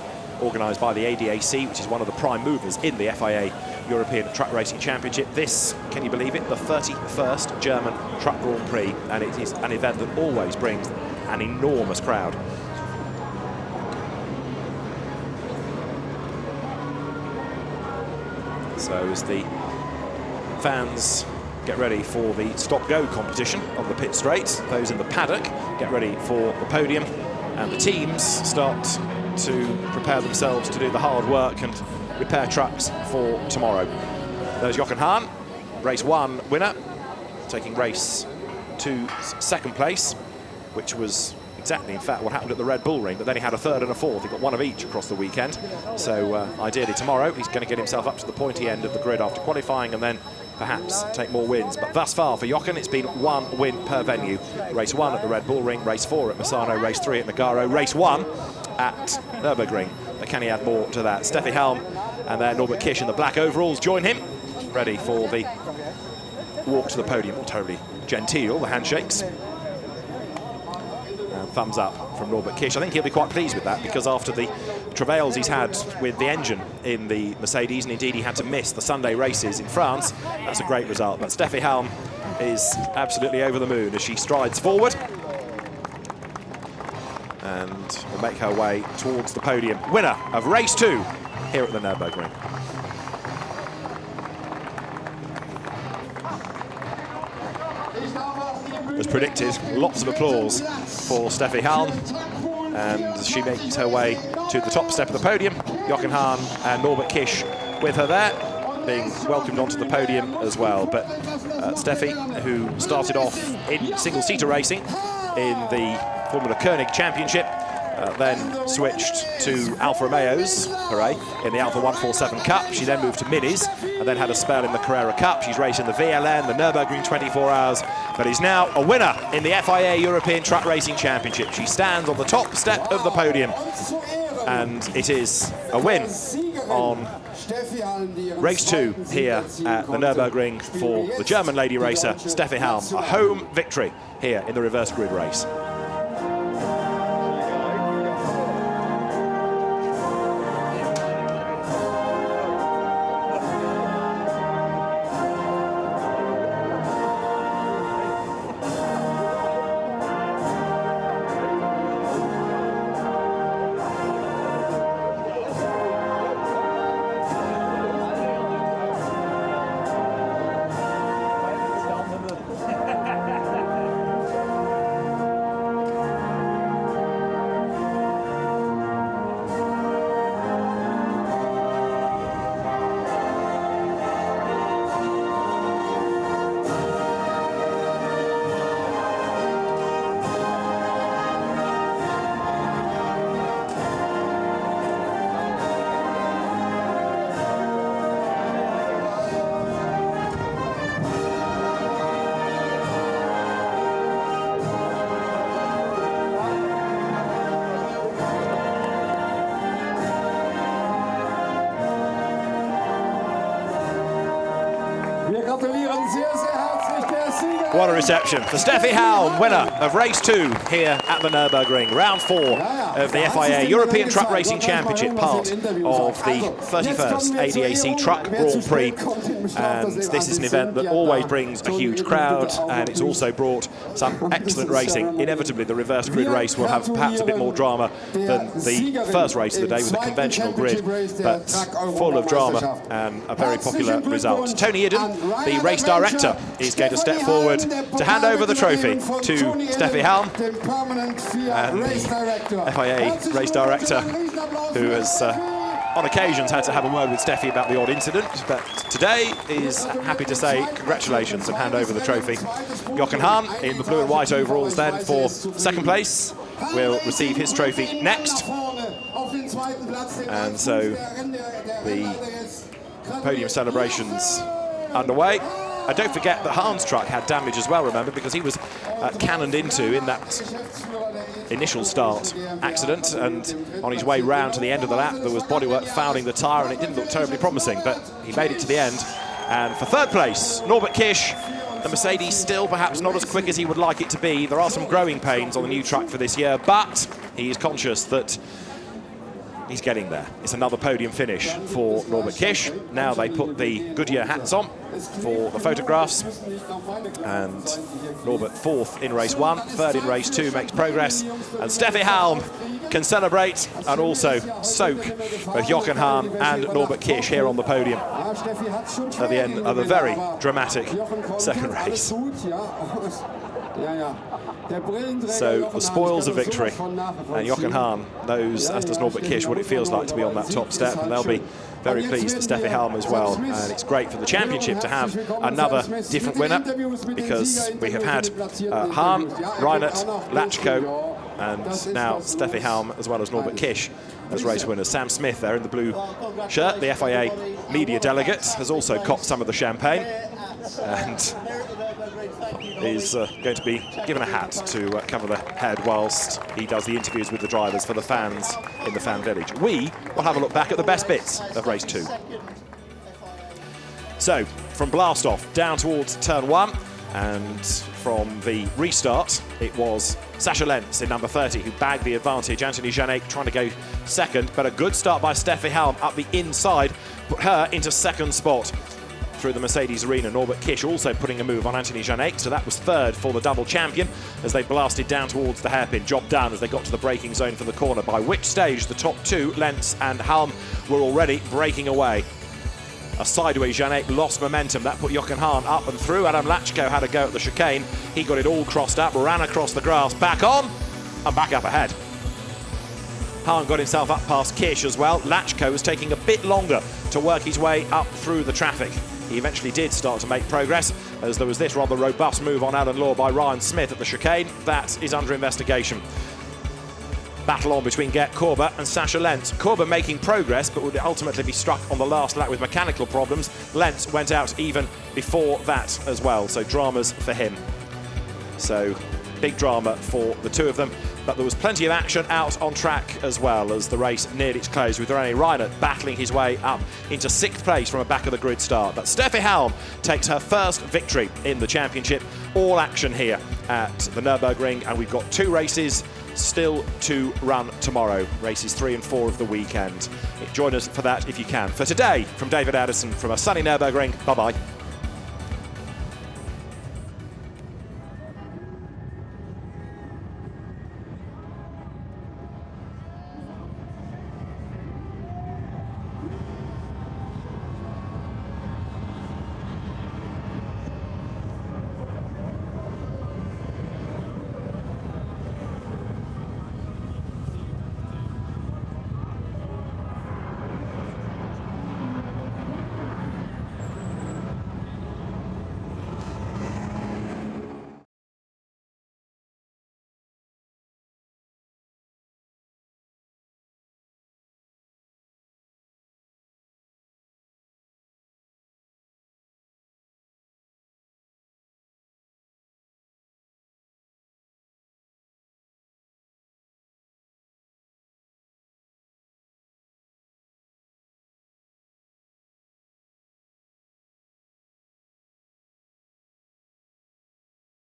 organised by the ADAC, which is one of the prime movers in the FIA European Truck Racing Championship. This, can you believe it, the 31st German Truck Grand Prix, and it is an event that always brings an enormous crowd. So as the fans get ready for the stop-go competition on the pit straight, those in the paddock get ready for the podium, and the teams start to prepare themselves to do the hard work and repair trucks for tomorrow. There's Jochen Hahn, race 1 winner, taking race 2's 2nd place, which was exactly, in fact, what happened at the Red Bull Ring, but then he had a 3rd and a 4th. He got 1 of each across the weekend. So ideally tomorrow, he's going to get himself up to the pointy end of the grid after qualifying, and then perhaps take more wins. But thus far for Jochen, it's been 1 win per venue. Race 1 at the Red Bull Ring, race 4 at Misano, race 3 at Nogaro, race 1 at Nürburgring. But can he add more to that? Steffi Halm and then Norbert Kish in the black overalls join him, ready for the walk to the podium. Totally genteel, the handshakes. And thumbs up from Norbert Kish. I think he'll be quite pleased with that, because after the travails he's had with the engine in the Mercedes, and indeed he had to miss the Sunday races in France, that's a great result. But Steffi Halm is absolutely over the moon as she strides forward. and will make her way towards the podium. Winner of race 2 here at the Nürburgring. As predicted, lots of applause for Steffi Halm, and she makes her way to the top step of the podium. Jochen Hahn and Norbert Kish with her there, being welcomed onto the podium as well. But Steffi, who started off in single-seater racing in the Formula Koenig Championship, then switched to Alfa Romeos, hooray, in the Alfa 147 Cup. She then moved to Minis and then had a spell in the Carrera Cup. She's raced in the VLN, the Nürburgring 24 Hours, but is now a winner in the FIA European Truck Racing Championship. She stands on the top step of the podium, and it is a win on race 2 here at the Nürburgring for the German lady racer Steffi Halm. A home victory here in the reverse grid race. What a reception for Steffi Halm, winner of race 2 here at the Nürburgring. Round 4 of the FIA European Truck Racing Championship, part of the 31st ADAC Truck Grand Prix. And this is an event that always brings a huge crowd, and it's also brought some excellent racing. Inevitably, the reverse grid race will have perhaps a bit more drama than the first race of the day with the conventional grid, but full of drama and a very popular result. Tony Idden, the race director, is going to step forward to hand over the trophy to Steffi Halm, and the FIA race director, who has on occasions had to have a word with Steffi about the odd incident, but today is happy to say congratulations and hand over the trophy. Jochen Hahn in the blue and white overalls then for second place will receive his trophy next, and so the podium celebrations underway. And don't forget that Hahn's truck had damage as well, remember, because he was cannoned into in that initial start accident, and on his way round to the end of the lap there was bodywork fouling the tyre, and it didn't look terribly promising, but he made it to the end. And for third place, Norbert Kish. The Mercedes still perhaps not as quick as he would like it to be. There are some growing pains on the new truck for this year, but he is conscious that he's getting there. It's another podium finish for Norbert Kish. Now they put the Goodyear hats on for the photographs, and Norbert fourth in race 1, third in race 2 makes progress, and Steffi Halm can celebrate and also soak both Jochen Hahn and Norbert Kish here on the podium at the end of a very dramatic second race. So the spoils of victory, and Jochen Hahn knows, as does Norbert Kish, what it feels like to be on that top step, and they'll be very pleased for Steffi Halm as well. And it's great for the championship to have another different winner, because we have had Hahn, Reinert, Lachko, and now Steffi Halm, as well as Norbert Kish as race winners. Sam Smith there in the blue shirt, the FIA media delegate, has also copped some of the champagne and is going to be given a hat to cover the head whilst he does the interviews with the drivers for the fans in the fan village. We will have a look back at the best bits of race 2. So, from blast off down towards turn 1, and from the restart, it was Sasha Lens in number 30 who bagged the advantage. Anthony Janek trying to go second, but a good start by Steffi Halm up the inside put her into second spot. through the Mercedes arena. Norbert Kish also putting a move on Anthony Janek, so that was third for the double champion as they blasted down towards the hairpin. Job done as they got to the braking zone for the corner, by which stage the top two, Lens and Halm, were already breaking away. A sideways Janek lost momentum. That put Jochen Hahn up and through. Adam Lachko had a go at the chicane. He got it all crossed up, ran across the grass, back on, and back up ahead. Hahn got himself up past Kish as well. Lachko was taking a bit longer to work his way up through the traffic. He eventually did start to make progress, as there was this rather robust move on Alan Law by Ryan Smith at the chicane. That is under investigation. Battle on between Gert Korber and Sasha Lens. Korber making progress, but would ultimately be struck on the last lap with mechanical problems. Lens went out even before that as well, so dramas for him. So big drama for the two of them, but there was plenty of action out on track as well as the race neared its close, with René Reinert battling his way up into 6th place from a back of the grid start. But Steffi Halm takes her first victory in the championship. All action here at the Nürburgring, and we've got 2 races still to run tomorrow, races 3 and 4 of the weekend. Join us for that if you can. For today, from David Addison from a sunny Nürburgring, bye-bye.